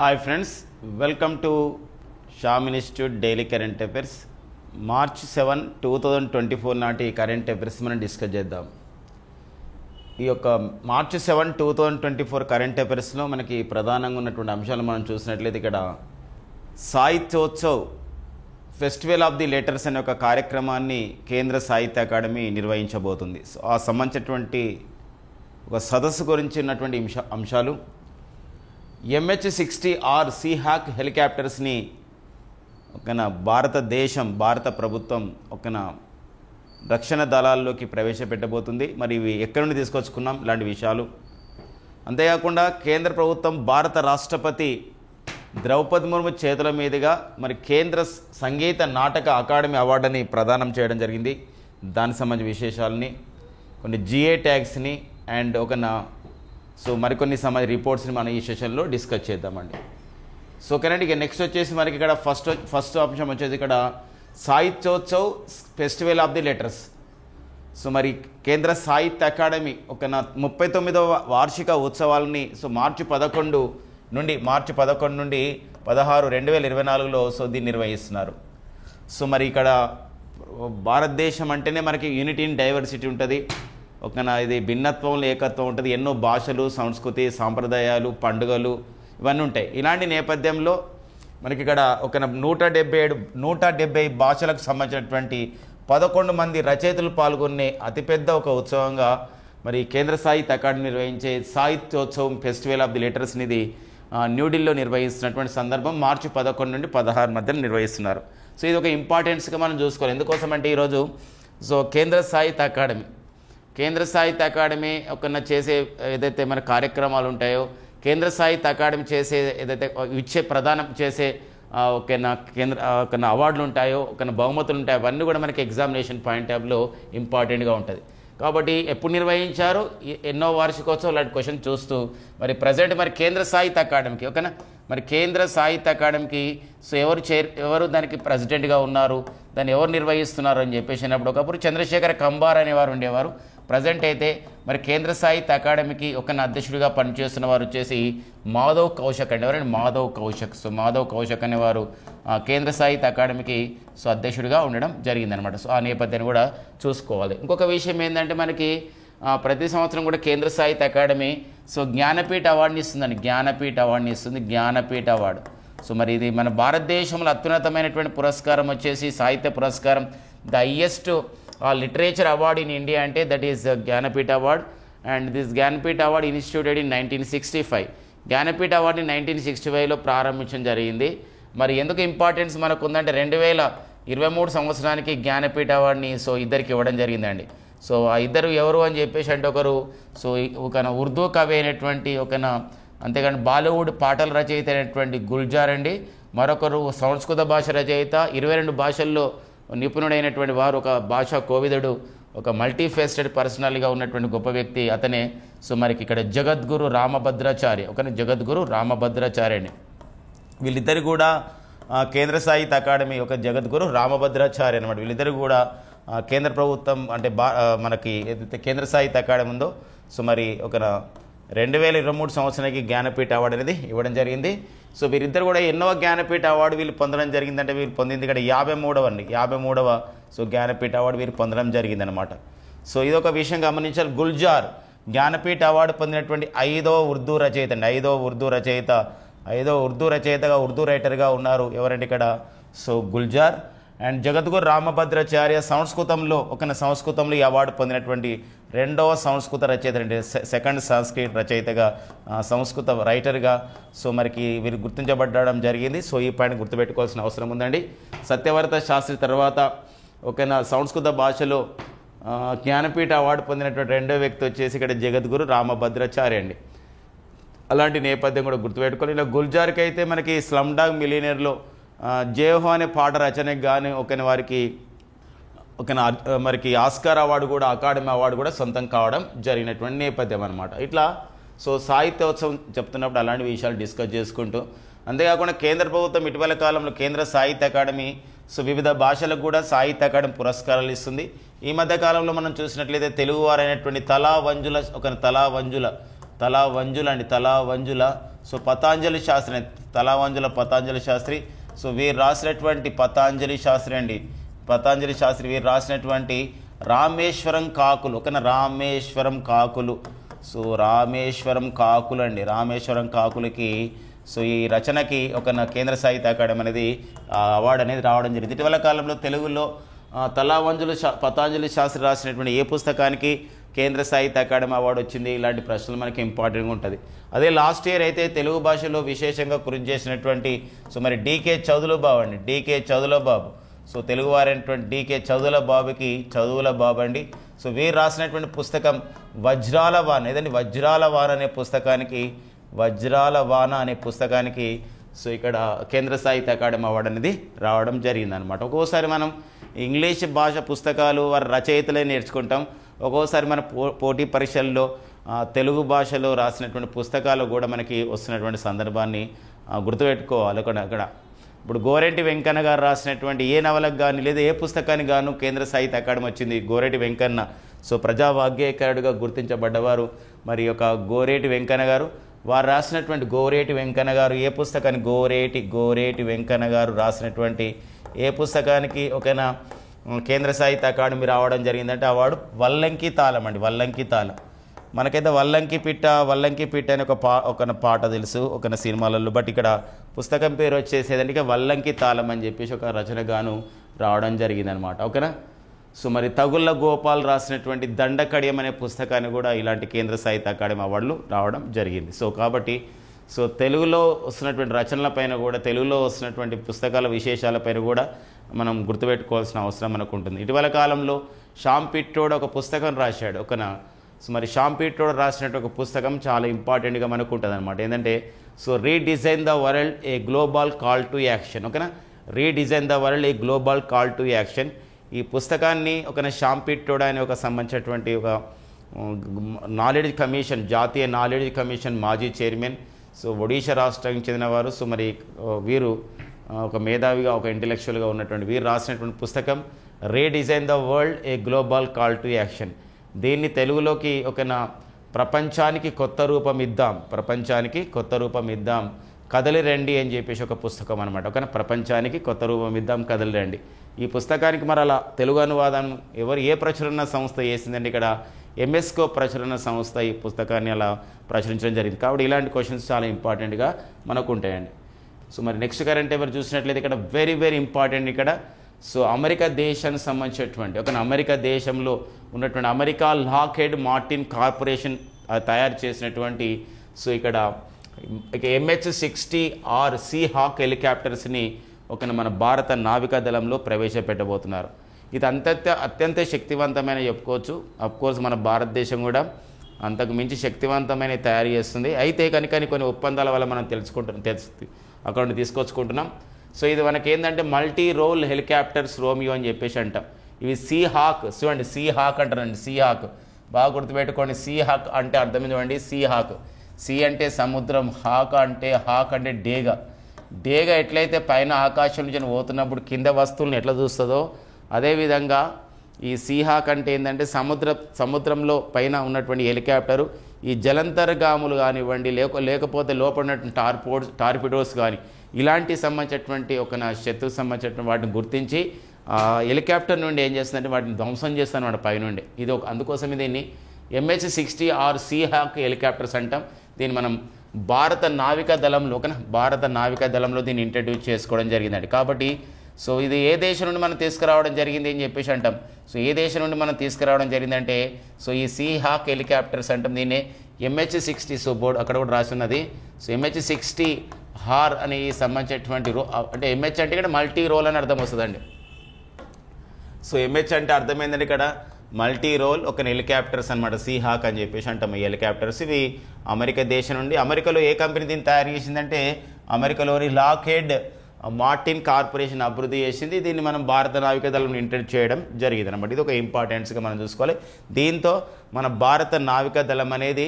Hi friends, welcome to Sam institute daily current affairs. March 7, 2024 నాటి current affairs మనం discuss చేద్దాం. ఈ యొక్క మార్చ్ 7, 2024 కరెంట్ అఫైర్స్లో మనకి ప్రధానంగా ఉన్నటువంటి అంశాలు మనం చూసినట్లయితే ఇక్కడ Sahityotsav festival of the letters అనే ఒక కార్యక్రమాన్ని కేంద్ర సాహిత్య అకాడమీ నిర్వహించబోతుంది. సో ఆ సంబంధించినటువంటి ఒక సదస్సు గురించి ఉన్నటువంటి అంశాలు, MH-60R సీహాక్ హెలికాప్టర్స్ని భారత ప్రభుత్వం రక్షణ దళాల్లోకి ప్రవేశపెట్టబోతుంది. మరి ఇవి ఎక్కడి నుండి తీసుకొచ్చుకున్నాం ఇలాంటి విషయాలు. అంతేకాకుండా కేంద్ర ప్రభుత్వం భారత రాష్ట్రపతి ద్రౌపది ముర్ము చేతుల మీదుగా మరి కేంద్ర సంగీత నాటక అకాడమీ అవార్డుని ప్రదానం చేయడం జరిగింది. దానికి సంబంధించిన విశేషాలని, కొన్ని GA ట్యాగ్స్ని అండ్ మరికొన్ని సంబంధించిన రిపోర్ట్స్ని మనం ఈ సెషన్లో డిస్కస్ చేద్దామండి. సో ఓకేనండి. ఇక నెక్స్ట్ వచ్చేసి మనకి ఇక్కడ ఫస్ట్ అంశం వచ్చేసి ఇక్కడ Sahityotsav festival of the letters. So మరి కేంద్ర సాహిత్య అకాడమీ 39వ వార్షిక ఉత్సవాలని మార్చి 11 నుండి 16, 2024లో దీన్ని నిర్వహిస్తున్నారు. సో మరి ఇక్కడ భారతదేశం అంటేనే మనకి యూనిటీ ఇన్ డైవర్సిటీ ఉంటుంది. ఇది భిన్నత్వంలో ఏకత్వం ఉంటుంది. ఎన్నో భాషలు, సంస్కృతి, సాంప్రదాయాలు, పండుగలు ఇవన్నీ ఉంటాయి. ఇలాంటి నేపథ్యంలో మనకి ఇక్కడ 170 భాషలకు సంబంధించినటువంటి 11 మంది రచయితలు పాల్గొనే అతిపెద్ద ఒక ఉత్సవంగా మరి కేంద్ర సాహిత్య అకాడమీ నిర్వహించే సాహిత్యోత్సవం ఫెస్టివల్ ఆఫ్ ది లెటర్స్ ఇది న్యూఢిల్లీలో నిర్వహిస్తున్నటువంటి సందర్భం మార్చి 11 నుండి 16 మధ్యన నిర్వహిస్తున్నారు. సో ఇది ఒక ఇంపార్టెన్స్గా మనం చూసుకోవాలి. ఎందుకోసం అంటే ఈరోజు కేంద్ర సాహిత్య అకాడమీ చేసే ఏదైతే మన కార్యక్రమాలు ఉంటాయో, కేంద్ర సాహిత్య అకాడమీ చేసే ఏదైతే ప్రదానం చేసే అవార్డులు ఉంటాయో, బహుమతులు ఉంటాయో, అవన్నీ కూడా మనకి ఎగ్జామినేషన్ పాయింట్ ఆఫ్లో ఇంపార్టెంట్గా ఉంటుంది. కాబట్టి ఎప్పుడు నిర్వహించారు, ఎన్నో వార్షికోత్సవం లాంటి క్వశ్చన్ చూస్తూ మరి ప్రజెంట్ మరి కేంద్ర సాహిత్య అకాడమీకి మరి కేంద్ర సాహిత్య అకాడమీకి ఎవరు దానికి ప్రెసిడెంట్గా ఉన్నారు, దాన్ని ఎవరు నిర్వహిస్తున్నారు అని చెప్పేసినప్పుడు ఒకప్పుడు చంద్రశేఖర కంబార్ అనేవారు ఉండేవారు. ప్రజెంట్ అయితే మరి కేంద్ర సాహిత్య అకాడమీకి అధ్యక్షుడిగా పనిచేస్తున్న వారు వచ్చేసి మాధవ్ కౌశక్ అండి. ఎవరండి? మాధవ్ కౌశక్. సో మాధవ్ కౌశక్ అనేవారు కేంద్ర సాహిత్య అకాడమీకి అధ్యక్షుడిగా ఉండడం జరిగిందనమాట. సో ఆ నేపథ్యాన్ని కూడా చూసుకోవాలి. ఇంకొక విషయం ఏంటంటే మనకి ప్రతి సంవత్సరం కూడా కేంద్ర సాహిత్య అకాడమీ జ్ఞానపీఠ అవార్డుని ఇస్తుందండి. జ్ఞానపీఠ అవార్డు. సో మరి ఇది మన భారతదేశంలో అత్యున్నతమైనటువంటి పురస్కారం వచ్చేసి సాహిత్య పురస్కారం. The highest literature award in India అంటే that is Jnanpith award. And this Jnanpith award instituted in 1965. Jnanpith అవార్డుని 1965లో ప్రారంభించడం జరిగింది. మరి ఎందుకు ఇంపార్టెన్స్ మనకు ఉందంటే 2023 సంవత్సరానికి జ్ఞానపీఠ అవార్డుని ఇద్దరికి ఇవ్వడం జరిగిందండి. సో ఆ ఇద్దరు ఎవరు అని చెప్పేసి అంటే ఒకరు ఉర్దూ కవి అయినటువంటి అంతేకాని బాలీవుడ్ పాటల రచయిత అయినటువంటి గుల్జార్ అండి. మరొకరు సంస్కృత భాష రచయిత, 22 భాషల్లో నిపుణుడైనటువంటి వారు, ఒక భాషా కోవిదుడు, ఒక మల్టీఫేస్టెడ్ పర్సనాలిటీగా ఉన్నటువంటి గొప్ప వ్యక్తి అతనే. సో మనకి ఇక్కడ జగద్గురు రామభద్రాచార్య అండి. వీళ్ళిద్దరు కూడా కేంద్ర సాహిత్య అకాడమీ జగద్గురు రామభద్రాచార్య అనమాట. వీళ్ళిద్దరు కూడా కేంద్ర ప్రభుత్వం అంటే మనకి ఏదైతే కేంద్ర సాహిత్య అకాడమీ ఉందో మరి 2023 సంవత్సరానికి జ్ఞానపీఠ అవార్డు అనేది ఇవ్వడం జరిగింది. సో వీరిద్దరు కూడా ఎన్నో జ్ఞానపీఠ అవార్డు వీళ్ళు పొందడం జరిగిందంటే వీళ్ళు పొందింది ఇక్కడ 53వ జ్ఞానపీఠ అవార్డు వీరు పొందడం జరిగిందనమాట. సో ఇదొక విషయం గమనించాలి. గుల్జార్ జ్ఞానపీఠ అవార్డు పొందినటువంటి 5వ ఉర్దూ రచయితగా ఉర్దూ రైటర్గా ఉన్నారు. ఎవరంటే ఇక్కడ గుల్జార్. అండ్ జగద్గురు రామభద్రాచార్య సంస్కృతంలో ఈ అవార్డు పొందినటువంటి 2వ సంస్కృత రచయిత అంటే సెకండ్ సంస్కృత రచయితగా, సంస్కృత రైటర్గా మరికి వీరు గుర్తించబడడం జరిగింది. సో ఈ పాయింట్ గుర్తుపెట్టుకోవాల్సిన అవసరం ఉందండి. సత్యవర్త శాస్త్రి తర్వాత సంస్కృత భాషలో జ్ఞానపీఠ అవార్డు పొందినటువంటి 2వ వ్యక్తి వచ్చేసి ఇక్కడ జగద్గురు రామభద్రాచార్య అండి. అలాంటి నేపథ్యం కూడా గుర్తుపెట్టుకోవాలి. ఇలా గుల్జార్కి అయితే మనకి స్లమ్ డాగ్ మిలియనర్లో జేహో అనే పాట రచనకి కానీ వారికి మరికి ఆస్కార్ అవార్డు కూడా, అకాడమీ అవార్డు కూడా సొంతం కావడం జరిగినటువంటి నేపథ్యం అనమాట. ఇట్లా సాహిత్యోత్సవం చెప్తున్నప్పుడు అలాంటి విషయాలు డిస్కస్ చేసుకుంటూ, అంతేకాకుండా కేంద్ర ప్రభుత్వం ఇటీవల కాలంలో కేంద్ర సాహిత్య అకాడమీ వివిధ భాషలకు కూడా సాహిత్య అకాడమీ పురస్కారాలు ఇస్తుంది. ఈ మధ్య కాలంలో మనం చూసినట్లయితే తెలుగువారైనటువంటి తలా వంజుల సో పతాంజలి శాస్త్రి, తలవంజుల పతాంజలి శాస్త్రి. సో వీరు రాసినటువంటి పతాంజలి శాస్త్రి అండి, పతాంజలి శాస్త్రి వీరు రాసినటువంటి రామేశ్వరం కాకులు, ఓకేనా, రామేశ్వరం కాకులు. సో రామేశ్వరం కాకులు అండి, రామేశ్వరం కాకులకి సో ఈ రచనకి ఒక కేంద్ర సాహిత్య అకాడమీ అనేది అవార్డు అనేది రావడం జరిగింది. ఇటీవల కాలంలో తెలుగులో తలవంజుల పతాంజలి శాస్త్రి రాసినటువంటి ఏ పుస్తకానికి కేంద్ర సాహిత్య అకాడమీ అవార్డు వచ్చింది, ఇలాంటి ప్రశ్నలు మనకి ఇంపార్టెంట్గా ఉంటుంది. అదే లాస్ట్ ఇయర్ అయితే తెలుగు భాషలో విశేషంగా కృషి చేసినటువంటి సో మరి డీకే చౌదుల బాబు అండి, డీకే చౌదుల బాబు. సో తెలుగువారైనటువంటి డీకే చౌదుల బాబుకి చదువుల బాబు అండి. సో వీరు రాసినటువంటి పుస్తకం వజ్రాల వాన, ఏదండి వజ్రాల వాన అనే పుస్తకానికి, వజ్రాల వాన అనే పుస్తకానికి సో ఇక్కడ కేంద్ర సాహిత్య అకాడమీ అవార్డు అనేది రావడం జరిగిందనమాట. ఒక్కోసారి మనం ఇంగ్లీష్ భాష పుస్తకాలు వారి రచయితలే నేర్చుకుంటాం, ఒక్కోసారి మన పోటీ పరీక్షల్లో తెలుగు భాషలో రాసినటువంటి పుస్తకాలు కూడా మనకి వస్తున్నటువంటి సందర్భాన్ని గుర్తుపెట్టుకోవాలి. అక్కడ ఇప్పుడు గోరెంటి వెంకన్న గారు రాసినటువంటి ఏ నవలకు కానీ లేదా ఏ పుస్తకానికి గాను కేంద్ర సాహిత్య అకాడమీ వచ్చింది. గోరేటి వెంకన్న సో ప్రజావాగ్గేయకారుడిగా గుర్తించబడ్డవారు మరి ఒక గోరేటి వెంకన్న గారు. వారు రాసినటువంటి గోరేటి వెంకన్న గారు ఏ పుస్తకానికి గోరేటి వెంకన్న గారు రాసినటువంటి ఏ పుస్తకానికి ఒకనా కేంద్ర సాహిత్య అకాడమీ రావడం జరిగిందంటే అవార్డు వల్లంకి తాళం అండి, వల్లంకి తాళం. మనకైతే వల్లంకి పిట్ట అని ఒక పాట తెలుసు ఒక సినిమాలలో, బట్ ఇక్కడ పుస్తకం పేరు వచ్చేసేదంటే వల్లంకి తాళం అని చెప్పేసి ఒక రచనగాను రావడం జరిగిందనమాట, ఓకేనా. సో మరి తగుళ్ళ గోపాల్ రాసినటువంటి దండకడియం అనే పుస్తకాన్ని కూడా ఇలాంటి కేంద్ర సాహిత్య అకాడమీ అవార్డులు రావడం జరిగింది. సో కాబట్టి సో తెలుగులో వస్తున్నటువంటి రచనలపైన కూడా, తెలుగులో వస్తున్నటువంటి పుస్తకాల విశేషాలపైన కూడా మనం గుర్తుపెట్టుకోవాల్సిన అవసరం మనకు ఉంటుంది. ఇటీవల కాలంలో షామ్ పిట్రోడ్ ఒక పుస్తకం రాశాడు, ఓకేనా. సో మరి షామ్ పిట్రోడ్ రాసినట్టు ఒక పుస్తకం చాలా ఇంపార్టెంట్గా మనకు ఉంటుంది అనమాట. ఏంటంటే so redesign the world a global call to action, ఓకేనా. Redesign the world a global call to action. ఈ పుస్తకాన్ని ఒక షామ్ పిట్రోడ్ అనే ఒక సంబంధించినటువంటి ఒక నాలెడ్జ్ కమిషన్, జాతీయ నాలెడ్జ్ కమిషన్ మాజీ చైర్మన్, సో ఒడిషా రాష్ట్రానికి చెందినవారు. సో మరి వీరు ఒక మేధావిగా ఒక ఇంటెలెక్చువల్గా ఉన్నటువంటి వీరు రాసినటువంటి పుస్తకం redesign the world a global call to action. దీన్ని తెలుగులోకి ప్రపంచానికి కొత్త రూపం ఇద్దాం, ప్రపంచానికి కొత్త రూపం ఇద్దాం, కదలి రండి అని చెప్పేసి ఒక పుస్తకం అనమాట, ఓకేనా. ప్రపంచానికి కొత్త రూపం ఇద్దాం, కదలి రండి. ఈ పుస్తకానికి మరి అలా తెలుగు అనువాదం ఏ ప్రచురణ సంస్థ చేసిందండి, ఇక్కడ ఎంఎస్కో ప్రచురణ సంస్థ ఈ పుస్తకాన్ని అలా ప్రచురించడం జరిగింది. కాబట్టి ఇలాంటి క్వశ్చన్స్ చాలా ఇంపార్టెంట్గా మనకు ఉంటాయండి. సో మరి నెక్స్ట్ కరెంట్ ఎవరు చూసినట్లయితే ఇక్కడ వెరీ వెరీ ఇంపార్టెంట్ ఇక్కడ సో అమెరికా దేశానికి సంబంధించినటువంటి ఒక అమెరికా దేశంలో ఉన్నటువంటి అమెరికా లాక్హెడ్ మార్టిన్ కార్పొరేషన్ తయారు చేసినటువంటి సో ఇక్కడ MH-60R సీహాక్ హెలికాప్టర్స్ని మన భారత నావికా దళంలో ప్రవేశపెట్టబోతున్నారు. ఇది అత్యంత శక్తివంతమైన చెప్పుకోవచ్చు. అఫ్కోర్స్ మన భారతదేశం కూడా అంతకు మించి శక్తివంతమైన తయారు చేస్తుంది. అయితే కనుక కొన్ని ఒప్పందాల వల్ల మనం అక్కడ తీసుకొచ్చుకుంటున్నాం. సో ఇది మనకి ఏంటంటే మల్టీ రోల్ హెలికాప్టర్స్ రోమియో అని చెప్పేసి అంటాం. ఇవి సీహాక్, చూడండి సీహాక్ అంటారండి, సీహాక్ బాగా గుర్తుపెట్టుకోండి. సీహాక్ అంటే అర్థం చూడండి, సీహాక్, సీ అంటే సముద్రం, హాక్ అంటే డేగ ఎట్లయితే పైన ఆకాశం నుంచి పోతున్నప్పుడు కింద వస్తువులను ఎట్లా చూస్తుందో అదేవిధంగా ఈ సీహాక్ అంటే ఏంటంటే సముద్రంలో పైన ఉన్నటువంటి హెలికాప్టరు ఈ జలంతర్గాములు కానివ్వండి లేకపోతే లోపల ఉన్నటువంటి టార్పిడోస్ కానీ ఇలాంటి సంబంధించినటువంటి ఒక శత్రువు సంబంధించినటువంటి వాటిని గుర్తించి హెలికాప్టర్ నుండి ఏం చేస్తుందంటే వాటిని ధ్వంసం చేస్తాను వాటి పైనుండి. ఇది అందుకోసమే దీన్ని MH-60R సీహాక్ హెలికాప్టర్స్ అంటాం. దీన్ని మనం భారత నావికా దళంలో దీన్ని ఇంట్రడ్యూస్ చేసుకోవడం జరిగిందండి. కాబట్టి సో ఇది ఏ దేశం నుండి మనం తీసుకురావడం జరిగింది అని చెప్పేసి అంటాం. సో ఏ దేశం నుండి మనం తీసుకురావడం జరిగిందంటే సో ఈ సీహాక్ హెలికాప్టర్స్ అంటాం. దీన్ని MH-60 సో బోర్డు అక్కడ కూడా రాసి ఉన్నది. సో MH-60R అని సంబంధించినటువంటి అంటే MH అంటే ఇక్కడ మల్టీ రోల్ అని అర్థం వస్తుందండి. సో MH అంటే అర్థమైందండి ఇక్కడ మల్టీ రోల్ ఒక హెలికాప్టర్స్ అనమాట, సీహాక్ అని చెప్పేసి అంటాం. ఈ హెలికాప్టర్స్ ఇవి అమెరికా దేశం నుండి, అమెరికాలో ఏ కంపెనీ దీన్ని తయారు చేసిందంటే అమెరికాలోని లాక్హెడ్ మార్టిన్ కార్పొరేషన్ అభివృద్ధి చేసింది. దీన్ని మనం భారత నావికా దళం ఇంట్రడ్యూస్ చేయడం జరిగింది అనమాట. ఇది ఒక ఇంపార్టెన్స్గా మనం చూసుకోవాలి. దీంతో మన భారత నావికా దళం అనేది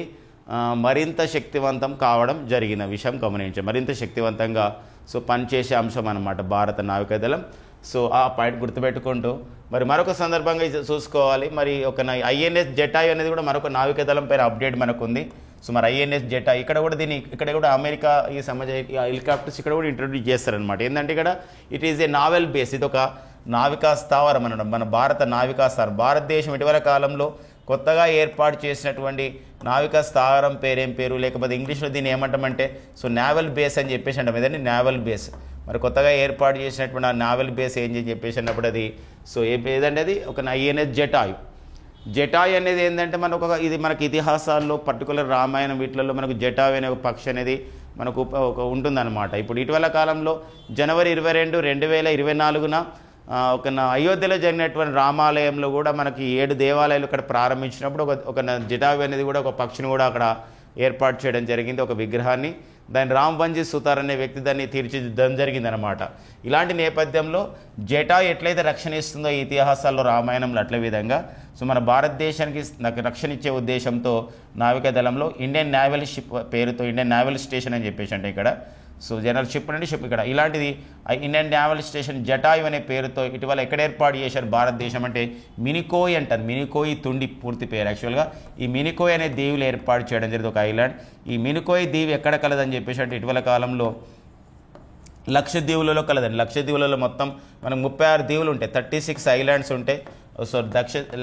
మరింత శక్తివంతం కావడం జరిగిన విషయం గమనించాం. మరింత శక్తివంతంగా సో పనిచేసే అంశం అన్నమాట భారత నావికా దళం. సో ఆ పాయింట్ గుర్తుపెట్టుకుంటూ మరి మరొక సందర్భంగా చూసుకోవాలి. మరి ఒక INS జటాయు అనేది కూడా మరొక నావికా దళం పైన అప్డేట్ మనకు ఉంది. సో మరి ఐఎన్ఎస్ జెటా ఇక్కడ కూడా అమెరికా ఈ హెలికాప్టర్స్ ఇక్కడ కూడా ఇంట్రొడ్యూస్ చేస్తారనమాట. ఏంటంటే ఇక్కడ it is a naval base, ఇది ఒక నావికా స్థావరం అనడం, మన భారత నావికా స్థావరం. భారతదేశం ఇటీవల కాలంలో కొత్తగా ఏర్పాటు చేసినటువంటి నావికా స్థావరం పేరేం పేరు, లేకపోతే ఇంగ్లీష్లో దీన్ని ఏమంటామంటే సో నావల్ బేస్ అని చెప్పేసి అంటాం. ఏదండి నావల్ బేస్. మరి కొత్తగా ఏర్పాటు చేసినటువంటి ఆ నావల్ బేస్ ఏం చెప్పేసి అన్నప్పుడు అది సో ఏదంటే అది ఒక ఐఎన్ఎస్ జెటాయు. జెటాయు అనేది ఏంటంటే ఇది మనకి ఇతిహాసాల్లో పర్టికులర్ రామాయణం వీటిలలో మనకు జెటాయు అనే ఒక పక్షి అనేది మనకు ఒక ఉంటుందన్నమాట. ఇప్పుడు ఇటీవల కాలంలో జనవరి 22, 2024 ఒక అయోధ్యలో జరిగినటువంటి రామాలయంలో కూడా మనకి 7 దేవాలయాలు ఇక్కడ ప్రారంభించినప్పుడు ఒక జటాయు అనేది కూడా ఒక పక్షిని కూడా అక్కడ ఏర్పాటు చేయడం జరిగింది, ఒక విగ్రహాన్ని. దాన్ని రామ్వంజీ సుతార్ అనే వ్యక్తి దాన్ని తీర్చిదిద్దడం జరిగిందనమాట. ఇలాంటి నేపథ్యంలో జటాయు ఎట్లయితే రక్షణ ఇస్తుందో ఈ ఇతిహాసాల్లో రామాయణంలో అట్ల విధంగా సో మన భారతదేశానికి రక్షణ ఇచ్చే ఉద్దేశంతో నావికా దళంలో ఇండియన్ నేవల్ షిప్ పేరుతో ఇండియన్ నేవల్ స్టేషన్ అని చెప్పేసి అంటే ఇక్కడ సో జనరల్ షిప్ అంటే షిప్ ఇక్కడ ఇలాంటిది ఇండియన్ నేవల్ స్టేషన్ జటాయు అనే పేరుతో ఇటీవల ఎక్కడ ఏర్పాటు చేశారు భారతదేశం అంటే మినికోయ్ అంటారు. మినికోయ్ తుండి పూర్తి పేరు. యాక్చువల్గా ఈ మినికోయ్ అనే దీవులు ఏర్పాటు చేయడం జరిగింది, ఒక ఐలాండ్. ఈ మినికోయ్ దీవి ఎక్కడ కలదని చెప్పేసి అంటే ఇటీవల కాలంలో లక్షద్వీపులలో కలదండి. లక్షద్వీపులలో మొత్తం మనకు 36 దీవులు ఉంటాయి, 36 ఐలాండ్స్ ఉంటాయి. So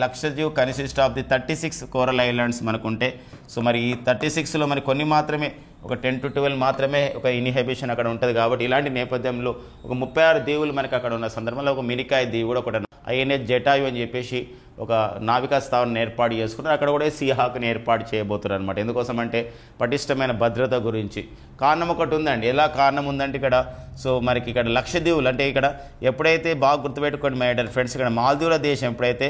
Lakshadweep consist of the 36 coral islands మనకు ఉంటాయి. సో మరి ఈ 36లో మరి కొన్ని మాత్రమే ఒక 10 to 12 మాత్రమే ఒక ఇన్హిబిషన్ అక్కడ ఉంటుంది. కాబట్టి ఇలాంటి నేపథ్యంలో ఒక 36 దీవులు మనకు అక్కడ ఉన్న సందర్భంలో ఒక మినికాయ్ దీవి కూడా ఒకటి ఐఎన్ఎస్ జటాయు అని చెప్పేసి ఒక నావికా స్థావరాన్ని ఏర్పాటు చేసుకున్నారు. అక్కడ కూడా సీహాక్ని ఏర్పాటు చేయబోతున్నారు అనమాట. ఎందుకోసం అంటే పటిష్టమైన భద్రత గురించి. కారణం ఒకటి ఉందండి. ఎలా కారణం ఉందంటే ఇక్కడ సో మనకి ఇక్కడ లక్షద్వీపులు అంటే ఇక్కడ ఎప్పుడైతే బాగా గుర్తుపెట్టుకోండి మై డియర్ ఫ్రెండ్స్, ఇక్కడ మాల్దీవుల దేశం ఎప్పుడైతే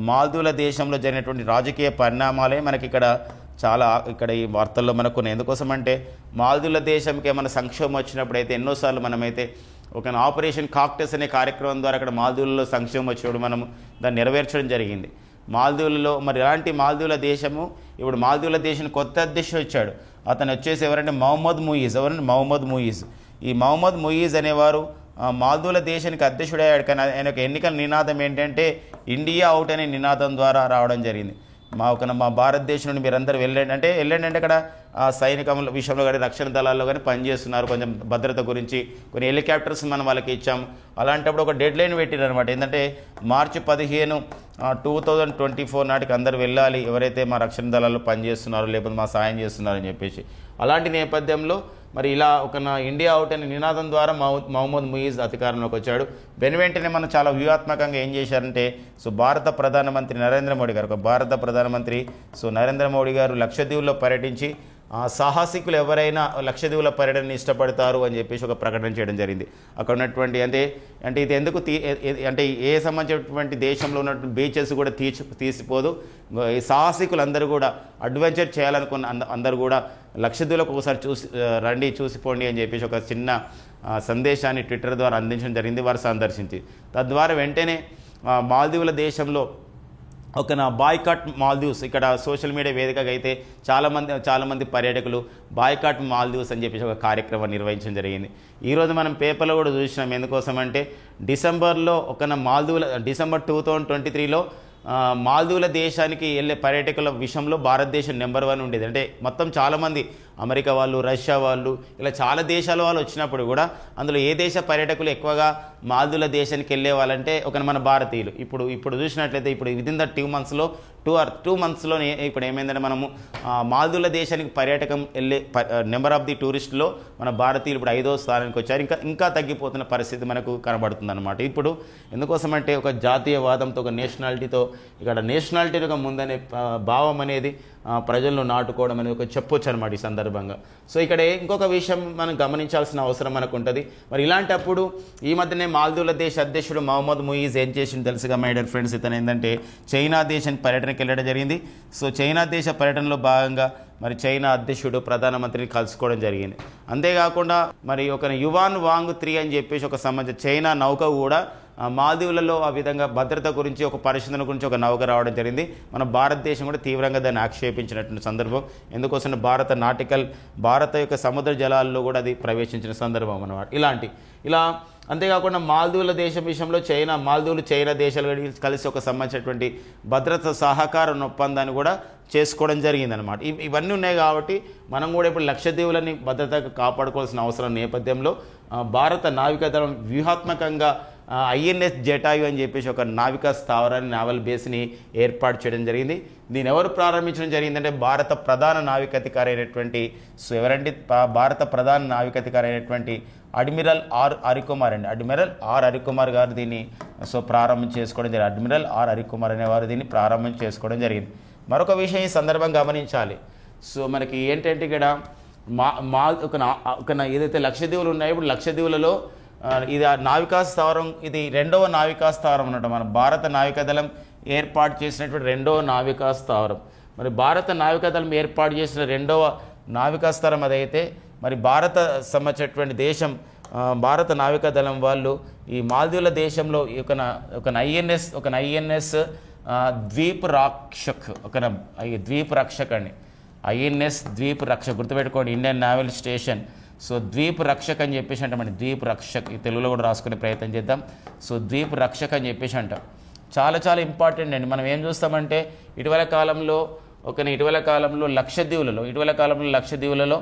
మాల్దీవుల దేశంలో జరిగినటువంటి రాజకీయ పరిణామాలే మనకి ఇక్కడ ఈ వార్తల్లో మనకు ఎందుకోసం అంటే మాల్దీవుల దేశంకి ఏమైనా సంక్షోభం వచ్చినప్పుడు అయితే ఎన్నోసార్లు మనమైతే ఒక ఆపరేషన్ కాక్టస్ అనే కార్యక్రమం ద్వారా అక్కడ మాల్దీవులలో సంక్షోభం వచ్చినప్పుడు మనం దాన్ని నెరవేర్చడం జరిగింది. మాల్దీవులలో మరి ఎలాంటి మాల్దీవుల దేశము ఇప్పుడు మాల్దీవుల దేశం కొత్త అధ్యక్షుడు వచ్చాడు. అతను వచ్చేసి ఎవరంటే మహమ్మద్ ముయిజ్. మహమ్మద్ ముయిజ్. ఈ మహమ్మద్ ముయిజ్ అనేవారు మాల్దీవుల దేశానికి అధ్యక్షుడయ్యాడు. కానీ ఆయన యొక్క ఎన్నికల నినాదం ఏంటంటే ఇండియా అవుట్ అనే నినాదం ద్వారా రావడం జరిగింది. మా భారతదేశం నుండి మీరందరూ వెళ్ళండి అంటే అక్కడ సైనిక విషయంలో కానీ రక్షణ దళాల్లో కానీ పనిచేస్తున్నారు. కొంచెం భద్రత గురించి కొన్ని హెలికాప్టర్స్ మనం వాళ్ళకి ఇచ్చాము. అలాంటప్పుడు ఒక డెడ్ లైన్ పెట్టినారు అనమాట. ఏంటంటే మార్చి 15, 2024 నాటికి అందరూ వెళ్ళాలి, ఎవరైతే మా రక్షణ దళాల్లో పనిచేస్తున్నారో లేకపోతే మా సాయం చేస్తున్నారని చెప్పేసి. అలాంటి నేపథ్యంలో మరి ఇలా ఒక ఇండియా అవుట్ అనే నినాదం ద్వారా మహమ్మద్ ముయిజ్ అధికారంలోకి వచ్చాడు. వెంటనే మనం చాలా వ్యూహాత్మకంగా ఏం చేశారంటే సో భారత ప్రధానమంత్రి నరేంద్ర మోడీ గారు లక్షద్వీప్లో పర్యటించి సాహసికులు ఎవరైనా లక్షద్వీపుల పర్యటనని ఇష్టపడతారు అని చెప్పేసి ఒక ప్రకటన చేయడం జరిగింది. అక్కడ ఉన్నటువంటి అంటే ఇది ఎందుకు అంటే ఏ సంబంధించినటువంటి దేశంలో ఉన్నటువంటి బీచెస్ కూడా తీసిపోదు. ఈ సాహసికులు అందరూ కూడా అడ్వెంచర్ చేయాలనుకున్న అందరూ కూడా లక్షద్వీపులకు ఒకసారి రండి చూసిపోండి అని చెప్పేసి ఒక చిన్న సందేశాన్ని ట్విట్టర్ ద్వారా అందించడం జరిగింది. వారు సందర్శించి తద్వారా వెంటనే మాల్దీవుల దేశంలో ఒక బాయ్కాట్ మాల్దీవ్స్ ఇక్కడ సోషల్ మీడియా వేదికగా అయితే చాలామంది పర్యాటకులు బాయ్కాట్ మాల్దీవ్స్ అని చెప్పేసి ఒక కార్యక్రమం నిర్వహించడం జరిగింది. ఈరోజు మనం పేపర్లో కూడా చూసినాం. ఎందుకోసం అంటే డిసెంబర్లో డిసెంబర్ 2023లో మాల్దీవుల దేశానికి వెళ్ళే పర్యాటకుల విషయంలో భారతదేశం నెంబర్ 1 ఉండేది. అంటే మొత్తం చాలామంది అమెరికా వాళ్ళు, రష్యా వాళ్ళు, ఇలా చాలా దేశాల వాళ్ళు వచ్చినప్పుడు కూడా అందులో ఏ దేశ పర్యాటకులు ఎక్కువగా మాల్దీవుల దేశానికి వెళ్ళే వాళ్ళంటే మన భారతీయులు. ఇప్పుడు చూసినట్లయితే ఇప్పుడు విదిన్ ద 2 మంత్స్లోనే ఇప్పుడు ఏమైందంటే మనము మాల్దీవుల దేశానికి పర్యాటకం వెళ్ళే నెంబర్ ఆఫ్ ది టూరిస్టులో మన భారతీయులు ఇప్పుడు 5వ స్థానానికి వచ్చారు. ఇంకా తగ్గిపోతున్న పరిస్థితి మనకు కనబడుతుంది అనమాట. ఇప్పుడు ఎందుకోసం అంటే ఒక జాతీయవాదంతో ఒక నేషనాలిటీతో ఇక్కడ నేషనాలిటీగా ముందనే భావం అనేది ప్రజలను నాటుకోవడం అనేది ఒక చెప్పొచ్చు అనమాట ఈ సందర్భంగా. సో ఇక్కడ ఇంకొక విషయం మనం గమనించాల్సిన అవసరం మనకు ఉంటుంది. మరి ఇలాంటప్పుడు ఈ మధ్యనే మాల్దీవుల దేశ అధ్యక్షుడు మహమ్మద్ ముయిజ్ ఏం చేసింది తెలుసుగా మై డియర్ ఫ్రెండ్స్. ఇతను ఏంటంటే చైనా దేశానికి పర్యటనకి వెళ్ళడం జరిగింది. సో చైనా దేశ పర్యటనలో భాగంగా మరి చైనా అధ్యక్షుడు ప్రధానమంత్రిని కలుసుకోవడం జరిగింది. అంతేకాకుండా మరి ఒక యువాన్ వాంగ్ 3 అని చెప్పేసి ఒక సంబంధించిన చైనా నౌక కూడా మాల్దీవులలో ఆ విధంగా భద్రత గురించి ఒక పరిశోధన గురించి ఒక నౌక రావడం జరిగింది. మన భారతదేశం కూడా తీవ్రంగా దాన్ని ఆక్షేపించినటువంటి సందర్భం. ఎందుకోసం భారత యొక్క సముద్ర జలాల్లో కూడా అది ప్రవేశించిన సందర్భం అన్నమాట. ఇలా అంతేకాకుండా మాల్దీవుల దేశం విషయంలో మాల్దీవులు చైనా దేశాలు కలిసి ఒక సంబంధించినటువంటి భద్రతా సహకార ఒప్పందాన్ని కూడా చేసుకోవడం జరిగిందనమాట. ఇవన్నీ ఉన్నాయి కాబట్టి మనం కూడా ఇప్పుడు లక్షద్వీపులని భద్రతగా కాపాడుకోవాల్సిన అవసరం నేపథ్యంలో భారత నావికాదళం వ్యూహాత్మకంగా ఐఎన్ఎస్ జటాయు అని చెప్పేసి ఒక నావికా స్థావరాన్ని నావల్ బేస్ని ఏర్పాటు చేయడం జరిగింది. దీన్ని ఎవరు ప్రారంభించడం జరిగిందంటే భారత ప్రధాన నావికాధికారి అయినటువంటి భారత ప్రధాన నావికాధికారి అయినటువంటి అడ్మిరల్ ఆర్ హరికుమార్ అండి. అడ్మిరల్ ఆర్ హరికుమార్ గారు దీన్ని ప్రారంభం చేసుకోవడం జరిగింది. అడ్మిరల్ ఆర్ హరికుమార్ అనేవారు దీన్ని ప్రారంభం చేసుకోవడం జరిగింది. మరొక విషయం ఈ సందర్భంగా గమనించాలి. మనకి ఏంటంటే ఇక్కడ ఏదైతే లక్షద్వీపులు ఉన్నాయో ఇప్పుడు లక్షద్వీపులలో ఇది నావికా స్థావరం, ఇది రెండవ నావికా స్థావరం అన్నట్టు. మన భారత నావికాదళం ఏర్పాటు చేసినటువంటి రెండవ నావికా స్థావరం. మరి భారత నావికాదళం ఏర్పాటు చేసిన రెండవ నావికా స్థావరం అదైతే మరి భారత సంబంధించినటువంటి దేశం భారత నావికాదళం వాళ్ళు ఈ మాల్దీవుల దేశంలో ఒక ఐఎన్ఎస్ ద్వీప్ రక్షక్ అండి. ఐఎన్ఎస్ ద్వీప్ రక్షక్ గుర్తుపెట్టుకోండి, Indian naval station. Dweep Rakshak అని చెప్పేసి అంటామండి. ద్వీప్ రక్షక్ ఈ తెలుగులో కూడా రాసుకునే ప్రయత్నం చేద్దాం. ద్వీప్ రక్షక్ అని చెప్పేసి అంటాం. చాలా చాలా ఇంపార్టెంట్ అండి. మనం ఏం చూస్తామంటే ఇటీవల కాలంలో లక్షద్వీపులలో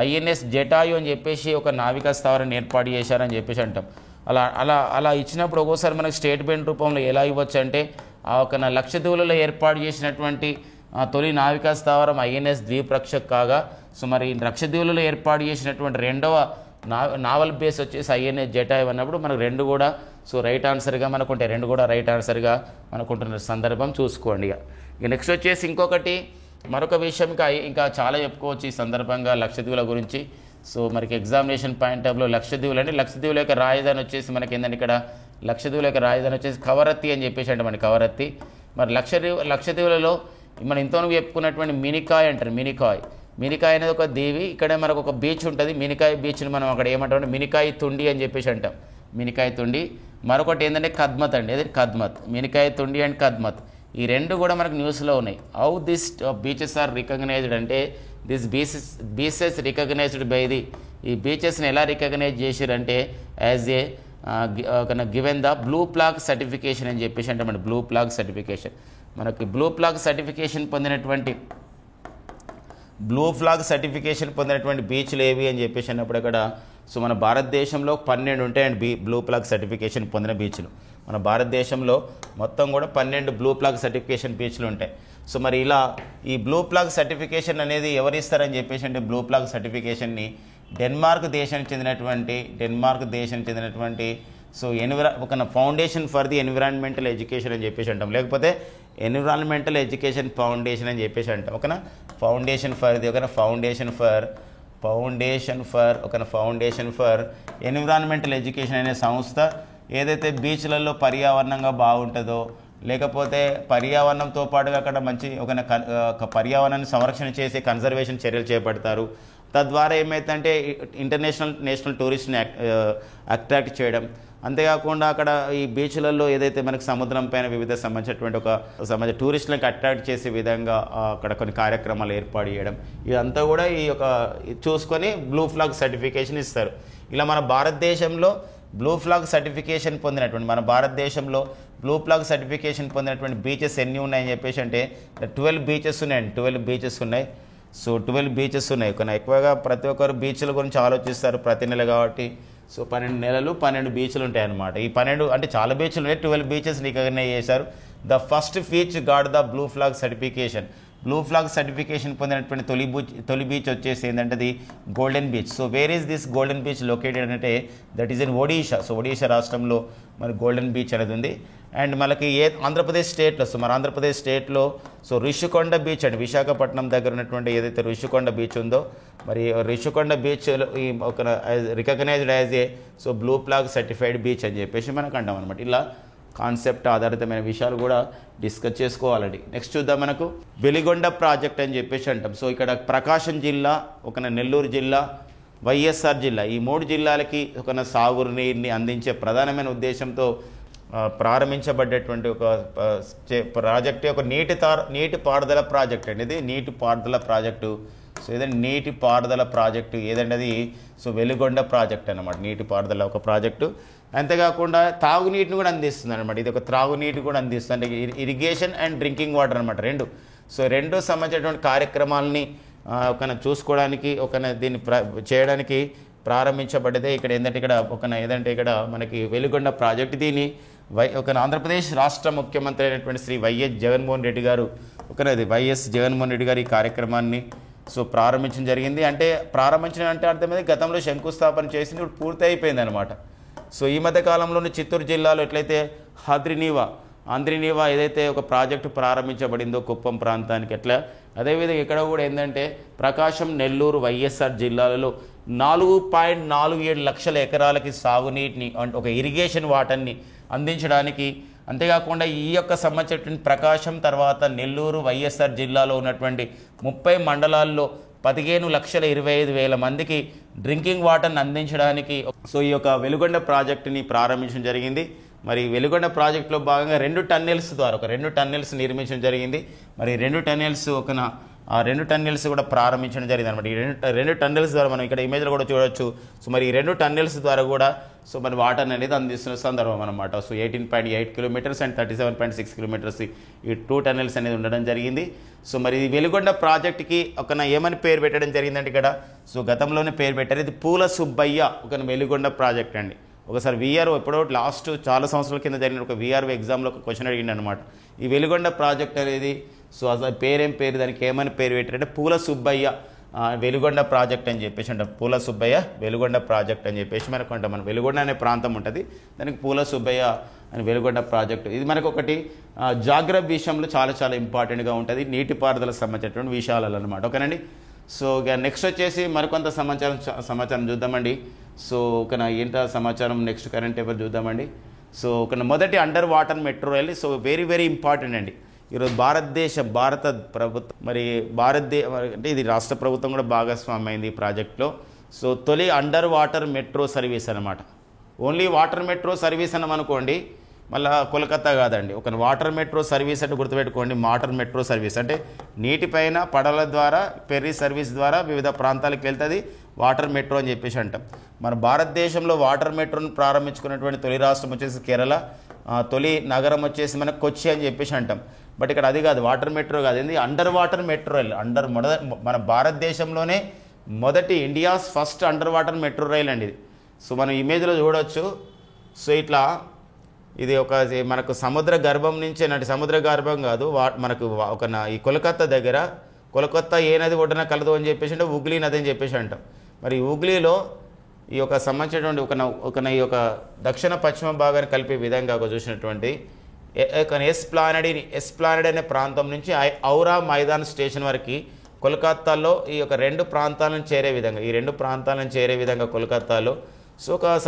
ఐఎన్ఎస్ జటాయు అని చెప్పేసి ఒక నావికా స్థావరాన్ని ఏర్పాటు చేశారని చెప్పేసి అంటాం. అలా ఇచ్చినప్పుడు ఒక్కోసారి మనకు స్టేట్మెంట్ రూపంలో ఎలా ఇవ్వచ్చు అంటే లక్షద్వీపులలో ఏర్పాటు చేసినటువంటి తొలి నావికా స్థావరం ఐఎన్ఎస్ ద్వీప్ రక్షక్ కాగా మరి లక్షద్వీపులలో ఏర్పాటు చేసినటువంటి రెండవ నావల్ బేస్ వచ్చేసి ఐఎన్ఎస్ జటాయు అన్నప్పుడు మనకు రెండు కూడా రైట్ ఆన్సర్గా మనకుంటాయి. రెండు కూడా రైట్ ఆన్సర్గా మనకుంటున్న సందర్భం చూసుకోండి. ఇక నెక్స్ట్ వచ్చేసి మరొక విషయం ఇంకా చాలా చెప్పుకోవచ్చు ఈ సందర్భంగా లక్షద్వీపుల గురించి. మనకి ఎగ్జామినేషన్ పాయింట్ ఆఫ్లో లక్షద్వీపుల యొక్క రాజధాని వచ్చేసి మనకి ఏంటంటే ఇక్కడ లక్షద్వీపుల యొక్క రాజధాని వచ్చేసి కవరత్తి అని చెప్పేసి అంటే మనకి కవరత్తి. మరి లక్షద్వీపులలో మనం ఇంతవరకు చెప్పుకున్నటువంటి మినికాయ్ అంటారు. మినికాయ్ అనేది ఒక దీవి. ఇక్కడ మనకు ఒక బీచ్ ఉంటుంది. మినికాయ్ బీచ్ని మనం అక్కడ ఏమంటాం, మినికాయ్ తుండి అని చెప్పేసి అంటాం. మినికాయ్ తుండి. మరొకటి ఏంటంటే కద్మత్ అండి. అది కద్మత్, మినికాయ్ తుండి అండ్ కద్మత్. ఈ రెండు కూడా మనకు న్యూస్లో ఉన్నాయి. How this beaches are recognised అంటే దిస్ బీచెస్ రికగ్నైజ్డ్ బై ఈ బీచెస్ని ఎలా రికగ్నైజ్ చేశారంటే as a given the blue flag certification అని చెప్పేసి అంటే మన బ్లూ ఫ్లాగ్ సర్టిఫికేషన్. మనకి బ్లూ ఫ్లాగ్ సర్టిఫికేషన్ పొందినటువంటి బీచ్లు ఏవి అని చెప్పేసి అన్నప్పుడు అక్కడ మన భారతదేశంలో 12 ఉంటాయండి బ్లూ ఫ్లాగ్ సర్టిఫికేషన్ పొందిన బీచ్లు. మన భారతదేశంలో మొత్తం కూడా 12 బ్లూ ఫ్లాగ్ సర్టిఫికేషన్ బీచ్లు ఉంటాయి. మరి ఇలా ఈ బ్లూ ఫ్లాగ్ సర్టిఫికేషన్ అనేది ఎవరు ఇస్తారని చెప్పేసి అంటే బ్లూ ఫ్లాగ్ సర్టిఫికేషన్ని డెన్మార్క్ దేశానికి చెందినటువంటి ఒక foundation for the environmental education అని చెప్పేసి అంటాం. లేకపోతే ఎన్విరాన్మెంటల్ ఎడ్యుకేషన్ ఫౌండేషన్ అని చెప్పేసి అంటాం. ఫౌండేషన్ ఫర్ ఎన్విరాన్మెంటల్ ఎడ్యుకేషన్ అనే సంస్థ ఏదైతే బీచ్లలో పర్యావరణంగా బాగుంటుందో, లేకపోతే పర్యావరణంతో పాటుగా అక్కడ మంచి ఒక పర్యావరణాన్ని సంరక్షణ చేసే కన్జర్వేషన్ చర్యలు చేపడతారు. తద్వారా ఏమైతుందంటే నేషనల్ టూరిస్ట్ని అట్రాక్ట్ చేయడం. అంతేకాకుండా అక్కడ ఈ బీచ్లలో ఏదైతే మనకు సముద్రం పైన వివిధ సంబంధించిన టూరిస్టులకు అట్రాక్ట్ చేసే విధంగా అక్కడ కొన్ని కార్యక్రమాలు ఏర్పాటు చేయడం, ఇదంతా కూడా చూసుకొని బ్లూ ఫ్లాగ్ సర్టిఫికేషన్ ఇస్తారు. ఇలా మన భారతదేశంలో బ్లూ ఫ్లాగ్ సర్టిఫికేషన్ పొందినటువంటి బీచెస్ ఎన్ని ఉన్నాయని చెప్పేసి అంటే 12 బీచెస్ ఉన్నాయండి. 12 బీచెస్ ఉన్నాయి. ఎక్కువగా ప్రతి ఒక్కరు బీచ్ల గురించి ఆలోచిస్తారు ప్రతి నెల కాబట్టి. 12 నెలలు 12 బీచ్లు ఉంటాయి అన్నమాట. ఈ 12 అంటే చాలా బీచ్లు ఉన్నాయి. 12 బీచెస్ రికగ్నైజ్ చేశారు. The first beach got the blue flag certification పొందినటువంటి తొలి బీచ్ వచ్చేసి ఏంటంటే అది golden beach. Where is this golden beach located అంటే that is in Odisha. Odisha రాష్ట్రంలో మరి గోల్డెన్ బీచ్ అనేది ఉంది. అండ్ మనకి ఆంధ్రప్రదేశ్ స్టేట్లో రిషికొండ బీచ్ అండి. విశాఖపట్నం దగ్గర ఉన్నటువంటి ఏదైతే రిషికొండ బీచ్ ఉందో మరి Rushikonda beach recognised as a blue flag certified beach అని చెప్పేసి మనకు అంటాం అనమాట. ఇలా కాన్సెప్ట్ ఆధారితమైన విషయాలు కూడా డిస్కస్ చేసుకోవాలండి. నెక్స్ట్ చూద్దాం, మనకు వెలిగొండ ప్రాజెక్ట్ అని చెప్పేసి అంటాం. ఇక్కడ ప్రకాశం జిల్లా, నెల్లూరు జిల్లా, వైఎస్ఆర్ జిల్లా, ఈ 3 జిల్లాలకి సాగురు నీరుని అందించే ప్రధానమైన ఉద్దేశంతో ప్రారంభించబడ్డటువంటి ఒక ప్రాజెక్ట్, ఒక నీటిపారుదల ప్రాజెక్ట్ అండి. ఇది నీటిపారుదల ప్రాజెక్టు. ఏదంటే నీటిపారుదల ప్రాజెక్టు ఏదంటే అది వెలిగొండ ప్రాజెక్ట్ అన్నమాట. నీటిపారుదల ఒక ప్రాజెక్టు. అంతేకాకుండా తాగునీటిని కూడా అందిస్తుంది అనమాట. ఇది ఒక త్రాగునీటి కూడా అందిస్తుంది, అంటే ఇరిగేషన్ అండ్ డ్రింకింగ్ వాటర్ అనమాట రెండు. సో రెండు సంబంధించినటువంటి కార్యక్రమాలని ఒక చూసుకోవడానికి దీన్ని చేయడానికి ప్రారంభించబడ్డదే. ఇక్కడ ఏంటంటే ఇక్కడ మనకి వెలుగొండ ప్రాజెక్ట్. దీన్ని ఆంధ్రప్రదేశ్ రాష్ట్ర ముఖ్యమంత్రి అయినటువంటి శ్రీ వైఎస్ జగన్మోహన్ రెడ్డి గారు ఈ కార్యక్రమాన్ని ప్రారంభించడం జరిగింది. అంటే ప్రారంభించడం అంటే అర్థమైంది గతంలో శంకుస్థాపన చేసింది, ఇప్పుడు పూర్తి అయిపోయింది అనమాట. సో ఈ మధ్య కాలంలోనే చిత్తూరు జిల్లాలో ఎట్లయితే ఆంధ్రీనీవా ఏదైతే ఒక ప్రాజెక్టు ప్రారంభించబడిందో కుప్పం ప్రాంతానికి, ఎట్లా అదేవిధంగా ఇక్కడ కూడా ఏంటంటే ప్రకాశం, నెల్లూరు, వైఎస్ఆర్ జిల్లాలలో 4.47 లక్షల ఎకరాలకి సాగునీటిని ఒక ఇరిగేషన్ వాటర్ని అందించడానికి, అంతేకాకుండా ఈ యొక్క సంబంధించినటువంటి ప్రకాశం తర్వాత నెల్లూరు, వైఎస్ఆర్ జిల్లాలో ఉన్నటువంటి 30 మండలాల్లో 15,25,000 మందికి డ్రింకింగ్ వాటర్ని అందించడానికి ఈ యొక్క వెలుగొండ ప్రాజెక్టుని ప్రారంభించడం జరిగింది. మరి వెలుగొండ ప్రాజెక్టులో భాగంగా 2 టన్నెల్స్ నిర్మించడం జరిగింది. మరి 2 టన్నెల్స్ ఆ 2 టన్నెల్స్ కూడా ప్రారంభించడం జరిగింది అనమాట. ఈ 2 టన్నెల్స్ ద్వారా మనం ఇక్కడ ఇమేజ్లో కూడా చూడవచ్చు. సో మరి ఈ 2 టన్నెల్స్ ద్వారా కూడా మరి వాటర్ అనేది అందిస్తున్న సందర్భం అనమాట. సో 18.8 కిలోమీటర్స్ అండ్ 37.6 కిలోమీటర్స్ ఈ 2 టన్నెల్స్ అనేది ఉండడం జరిగింది. సో మరి ఈ వెలుగొండ ప్రాజెక్టుకి ఏమని పేరు పెట్టడం జరిగిందంటే ఇక్కడ గతంలోనే పేరు పెట్టారు, ఇది పూల సుబ్బయ్య వెలుగొండ ప్రాజెక్ట్ అండి. ఒకసారి వీఆర్ఓ ఎప్పుడో లాస్ట్ చాలా సంవత్సరాల కింద జరిగిన ఒక వీఆర్ఓ ఎగ్జామ్లో ఒక క్వశ్చన్ అడిగింది అనమాట. ఈ వెలుగొండ ప్రాజెక్ట్ అనేది అసలు పేరు దానికి ఏమని పేరు పెట్టారంటే పూల సుబ్బయ్య వెలుగొండ ప్రాజెక్ట్ అని చెప్పేసి అంటాం. పూల సుబ్బయ్య వెలుగొండ ప్రాజెక్ట్ అని చెప్పేసి మనకు అంటాం. మన వెలుగొండ అనే ప్రాంతం ఉంటుంది, దానికి పూల సుబ్బయ్య అని వెలుగొండ ప్రాజెక్టు. ఇది మనకు ఒకటి జాగ్రత్త విషయంలో చాలా చాలా ఇంపార్టెంట్గా ఉంటుంది, నీటిపారుదల సంబంధించినటువంటి విషయాలలో అనమాట. ఓకేనండి. సో ఇక నెక్స్ట్ వచ్చేసి మరికొంత సమాచారం చూద్దామండి. సో ఏంట సమాచారం నెక్స్ట్ కరెంట్ అఫైర్ చూద్దామండి. సో మొదటి under water metro rail very very important అండి. ఈరోజు భారత ప్రభుత్వం అంటే ఇది రాష్ట్ర ప్రభుత్వం కూడా భాగస్వామ్యం అయింది ఈ ప్రాజెక్ట్లో. సో తొలి అండర్ వాటర్ మెట్రో సర్వీస్ అనమాట. ఓన్లీ వాటర్ మెట్రో సర్వీస్ అన్నామనుకోండి, మళ్ళీ కోల్కతా కాదండి. వాటర్ మెట్రో సర్వీస్ అంటే గుర్తుపెట్టుకోండి, వాటర్ మెట్రో సర్వీస్ అంటే నీటిపైన పడవల ద్వారా ఫెర్రీ సర్వీస్ ద్వారా వివిధ ప్రాంతాలకు వెళ్తుంది వాటర్ మెట్రో అని చెప్పేసి అంటాం. మన భారతదేశంలో వాటర్ మెట్రోను ప్రారంభించుకున్నటువంటి తొలి రాష్ట్రం వచ్చేసి కేరళ, తొలి నగరం వచ్చేసి మనకు కొచ్చి అని చెప్పేసి అంటాం. బట్ ఇక్కడ అది కాదు, వాటర్ మెట్రో కాదు, ఇది అండర్ వాటర్ మెట్రో రైల్. మన భారతదేశంలోనే మొదటి India's first under water metro rail అండి ఇది. సో మనం ఇమేజ్లో చూడవచ్చు. సో ఇట్లా ఇది మనకు సముద్ర గర్భం నుంచి సముద్ర గర్భం కాదు, మనకు ఈ కోల్కతా ఏ నది ఒడ్డున కలదు అని చెప్పేసి అంటే హుగ్లీ నది అని చెప్పేసి అంటాం. మరి హుగ్లీలో ఈ సంబంధించినటువంటి ఈ దక్షిణ పశ్చిమ భాగాన్ని కలిపే విధంగా చూసినటువంటి ఎస్ప్లానెడ్ అనే ప్రాంతం నుంచి ఔరా మైదాన్ స్టేషన్ వరకు కోల్కతాలో ఈ 2 ప్రాంతాలను చేరే విధంగా కోల్కతాలో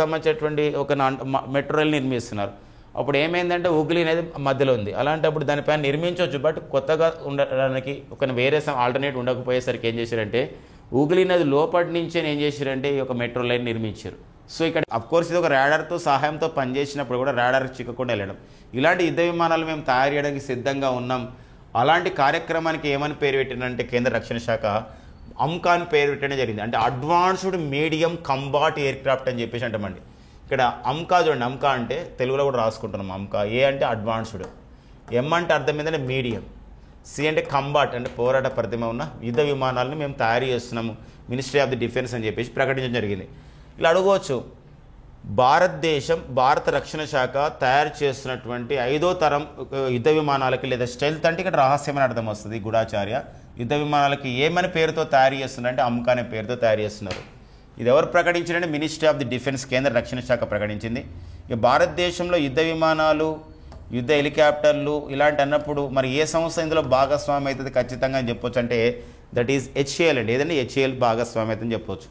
సంబంధించినటువంటి మెట్రో రైల్ నిర్మిస్తున్నారు. అప్పుడు ఏమైందంటే హుగ్లీ అనేది మధ్యలో ఉంది. అలాంటప్పుడు దానిపైన నిర్మించవచ్చు, బట్ కొత్తగా ఉండడానికి వేరే ఆల్టర్నేట్ ఉండకపోయేసరికి ఏం చేశారంటే హుగ్లీ నది లోపటి నుంచే ఏం చేశారంటే ఈ మెట్రో లైన్ నిర్మించారు. సో ఇక్కడ అఫ్కోర్స్ ఇది రాడార్తో సహాయంతో పనిచేసినప్పుడు కూడా రాడార్ చిక్కకుండా వెళ్ళడం. ఇలాంటి యుద్ధ విమానాలు మేము తయారు చేయడానికి సిద్ధంగా ఉన్నాం. అలాంటి కార్యక్రమానికి ఏమని పేరు పెట్టినంటే కేంద్ర రక్షణ శాఖ అమ్కా అని పేరు పెట్టడం జరిగింది. అంటే advanced medium combat air craft అని చెప్పేసి అంటామండి. ఇక్కడ అమ్కా చూడండి, అమ్కా అంటే తెలుగులో కూడా రాసుకుంటున్నాం. అమ్కా ఏ అంటే అడ్వాన్స్డ్, ఎం అంటే అర్థం ఏంటంటే మీడియం, సి అంటే కంబాట్ అంటే పోరాట ప్రతిమ ఉన్న యుద్ధ విమానాలను మేము తయారు చేస్తున్నాము మినిస్ట్రీ ఆఫ్ ది డిఫెన్స్ అని చెప్పేసి ప్రకటించడం జరిగింది. ఇలా అడగవచ్చు, భారత రక్షణ శాఖ తయారు చేస్తున్నటువంటి 5వ తరం యుద్ధ విమానాలకి లేదా స్టెల్త్ అంటే ఇక్కడ రహస్యమని అర్థం వస్తుంది, గూఢాచార్య యుద్ధ విమానాలకి ఏమని పేరుతో తయారు చేస్తున్నారంటే అమ్కా అనే పేరుతో తయారు చేస్తున్నారు. ఇది ఎవరు ప్రకటించారంటే మినిస్ట్రీ ఆఫ్ ది డిఫెన్స్, కేంద్ర రక్షణ శాఖ ప్రకటించింది. ఇక భారతదేశంలో యుద్ధ విమానాలు, యుద్ధ హెలికాప్టర్లు ఇలాంటి అన్నప్పుడు మరి ఏ సంస్థ ఇందులో భాగస్వామి అవుతుంది ఖచ్చితంగా అని చెప్పొచ్చు అంటే దట్ ఈజ్ హెచ్ఏఎల్ అండి. ఏదంటే హెచ్ఏఎల్ భాగస్వామి అవుతుందని చెప్పొచ్చు.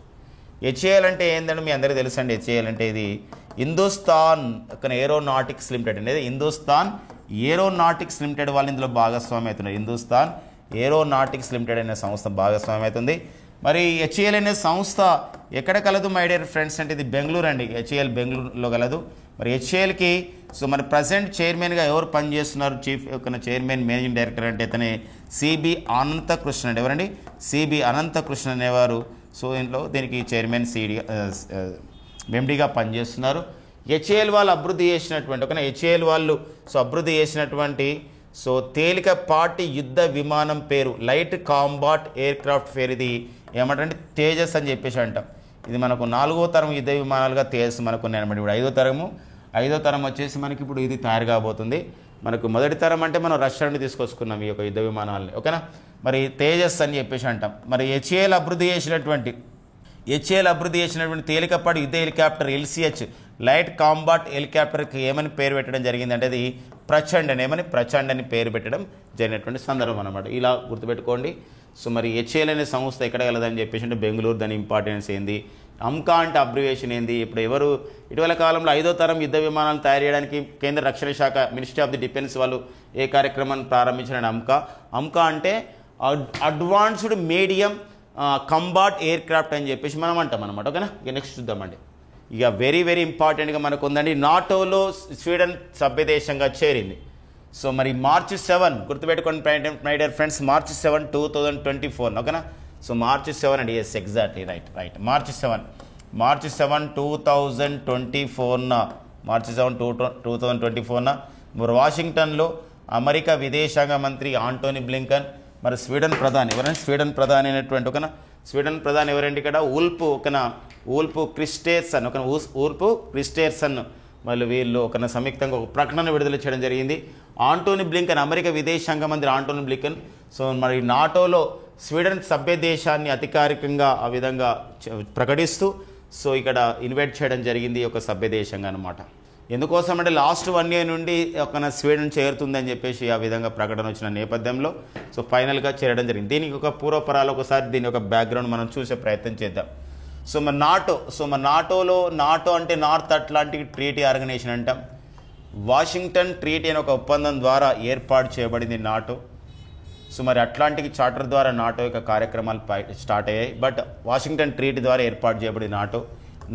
హెచ్ఏఎల్ అంటే ఏంటంటే మీ అందరికీ తెలుసు అండి. హెచ్ఏఎల్ అంటే ఇది హిందుస్థాన్ ఏరోనాటిక్స్ లిమిటెడ్ అనేది, హిందుస్థాన్ ఏరోనాటిక్స్ లిమిటెడ్ వాళ్ళు ఇందులో భాగస్వామి అవుతున్నారు. హిందుస్థాన్ ఏరోనాటిక్స్ లిమిటెడ్ అనే సంస్థ భాగస్వామి అవుతుంది. మరి హెచ్ఏఎల్ అనే సంస్థ ఎక్కడ కలదు మై డియర్ ఫ్రెండ్స్ అంటే ఇది బెంగళూరు అండి. హెచ్ఏఎల్ బెంగళూరులో కలదు. మరి హెచ్ఏఎల్కి మన ప్రజెంట్ చైర్మన్గా ఎవరు పనిచేస్తున్నారు, చైర్మన్ మేనేజింగ్ డైరెక్టర్ అంటే ఇతనే సిబి అనంతకృష్ణ అండి. ఎవరండి? సిబి అనంతకృష్ణ అనేవారు. దీనికి చైర్మన్ ఎండీగా పనిచేస్తున్నారు. హెచ్ఏఎల్ వాళ్ళు అభివృద్ధి చేసినటువంటి ఓకేనా హెచ్ఏఎల్ వాళ్ళు అభివృద్ధి చేసినటువంటి తేలికపాటి యుద్ధ విమానం పేరు లైట్ కాంబాట్ ఎయిర్ క్రాఫ్ట్ పేరు. ఇది ఏమంటే తేజస్ అని చెప్పేసి అంటాం. ఇది మనకు 4వ తరం యుద్ధ విమానాలుగా తేజస్ మనకు ఉన్నాయన్నమాట. ఇప్పుడు 5వ తరం వచ్చేసి మనకి ఇప్పుడు ఇది తయారు కాబోతుంది. మనకు మొదటి తరం అంటే మనం రష్యా నుండి తీసుకొచ్చుకున్నాం ఈ యొక్క యుద్ధ విమానాలని ఓకేనా. మరి తేజస్ అని చెప్పేసి అంటాం. మరి హెచ్ఏఎల్ అభివృద్ధి చేసినటువంటి తేలికపాటి యుద్ధ హెలికాప్టర్ ఎల్సిహెచ్ లైట్ కాంబాట్ హెలికాప్టర్కి ఏమని పేరు పెట్టడం జరిగింది అంటే అది ప్రచండ్ అని పేరు పెట్టడం జరిగినటువంటి సందర్భం అనమాట. ఇలా గుర్తుపెట్టుకోండి. మరి హెచ్ఏఎల్ అనే సంస్థ ఎక్కడ కలదని చెప్పేసి అంటే బెంగళూరు. దాని ఇంపార్టెన్స్ ఏంది, అమ్కా అంటే అబ్రివేషన్ ఏంది, ఇప్పుడు ఎవరు ఇటీవల కాలంలో 5వ తరం యుద్ధ విమానాలు తయారు చేయడానికి కేంద్ర రక్షణ శాఖ మినిస్ట్రీ ఆఫ్ ది డిఫెన్స్ వాళ్ళు ఏ కార్యక్రమాన్ని ప్రారంభించిన అమ్కా అంటే advanced medium combat air craft అని చెప్పేసి మనం అంటాం అనమాట ఓకేనా. ఇక నెక్స్ట్ చూద్దామండి. ఇక వెరీ వెరీ ఇంపార్టెంట్గా మనకు ఉందండి, నాటోలో స్వీడన్ సభ్యదేశంగా చేరింది. మరి మార్చి 7 గుర్తుపెట్టుకోండి మై డియర్ ఫ్రెండ్స్, మార్చి 7, 2024 ఓకేనా. మార్చి 7 అండి, ఎస్ ఎగ్జాక్ట్లీ రైట్ మార్చి 7 2024 మార్చి 7 2024 మరి వాషింగ్టన్లో అమెరికా విదేశాంగ మంత్రి ఆంటోనీ బ్లింకన్ మరి స్వీడన్ ప్రధాని ఎవరైనా స్వీడన్ ప్రధాని అయినటువంటి ఒకనా స్వీడన్ ప్రధాని ఎవరండి ఇక్కడ ఊల్పు క్రిస్టేర్సన్ వాళ్ళు వీళ్ళు ఒక సంయుక్తంగా ఒక ప్రకటన విడుదల చేయడం జరిగింది. ఆంటోనీ బ్లింకన్ అమెరికా విదేశాంగ మంత్రి ఆంటోనీ బ్లింకన్ మరి నాటోలో స్వీడన్ సభ్య దేశాన్ని అధికారికంగా ఆ విధంగా ప్రకటిస్తూ ఇక్కడ ఇన్వైట్ చేయడం జరిగింది ఒక సభ్య దేశంగా అనమాట. ఎందుకోసం అంటే లాస్ట్ 1 year నుండి ఒక స్వీడన్ చేరుతుందని చెప్పేసి ఆ విధంగా ప్రకటన వచ్చిన నేపథ్యంలో ఫైనల్గా చేరడం జరిగింది. దీనికి ఒక పూర్వపరాలు ఒకసారి దీని యొక్క బ్యాక్గ్రౌండ్ మనం చూసే ప్రయత్నం చేద్దాం. మరి నాటోలో అంటే నార్త్ అట్లాంటిక్ ట్రీటీ ఆర్గనైజేషన్ అంటాం. వాషింగ్టన్ ట్రీటీ అనే ఒక ఒప్పందం ద్వారా ఏర్పాటు చేయబడింది నాటో. మరి అట్లాంటిక్ చార్టర్ ద్వారా నాటో యొక్క కార్యక్రమాలు స్టార్ట్ అయ్యాయి. బట్ వాషింగ్టన్ ట్రీటీ ద్వారా ఏర్పాటు చేయబడింది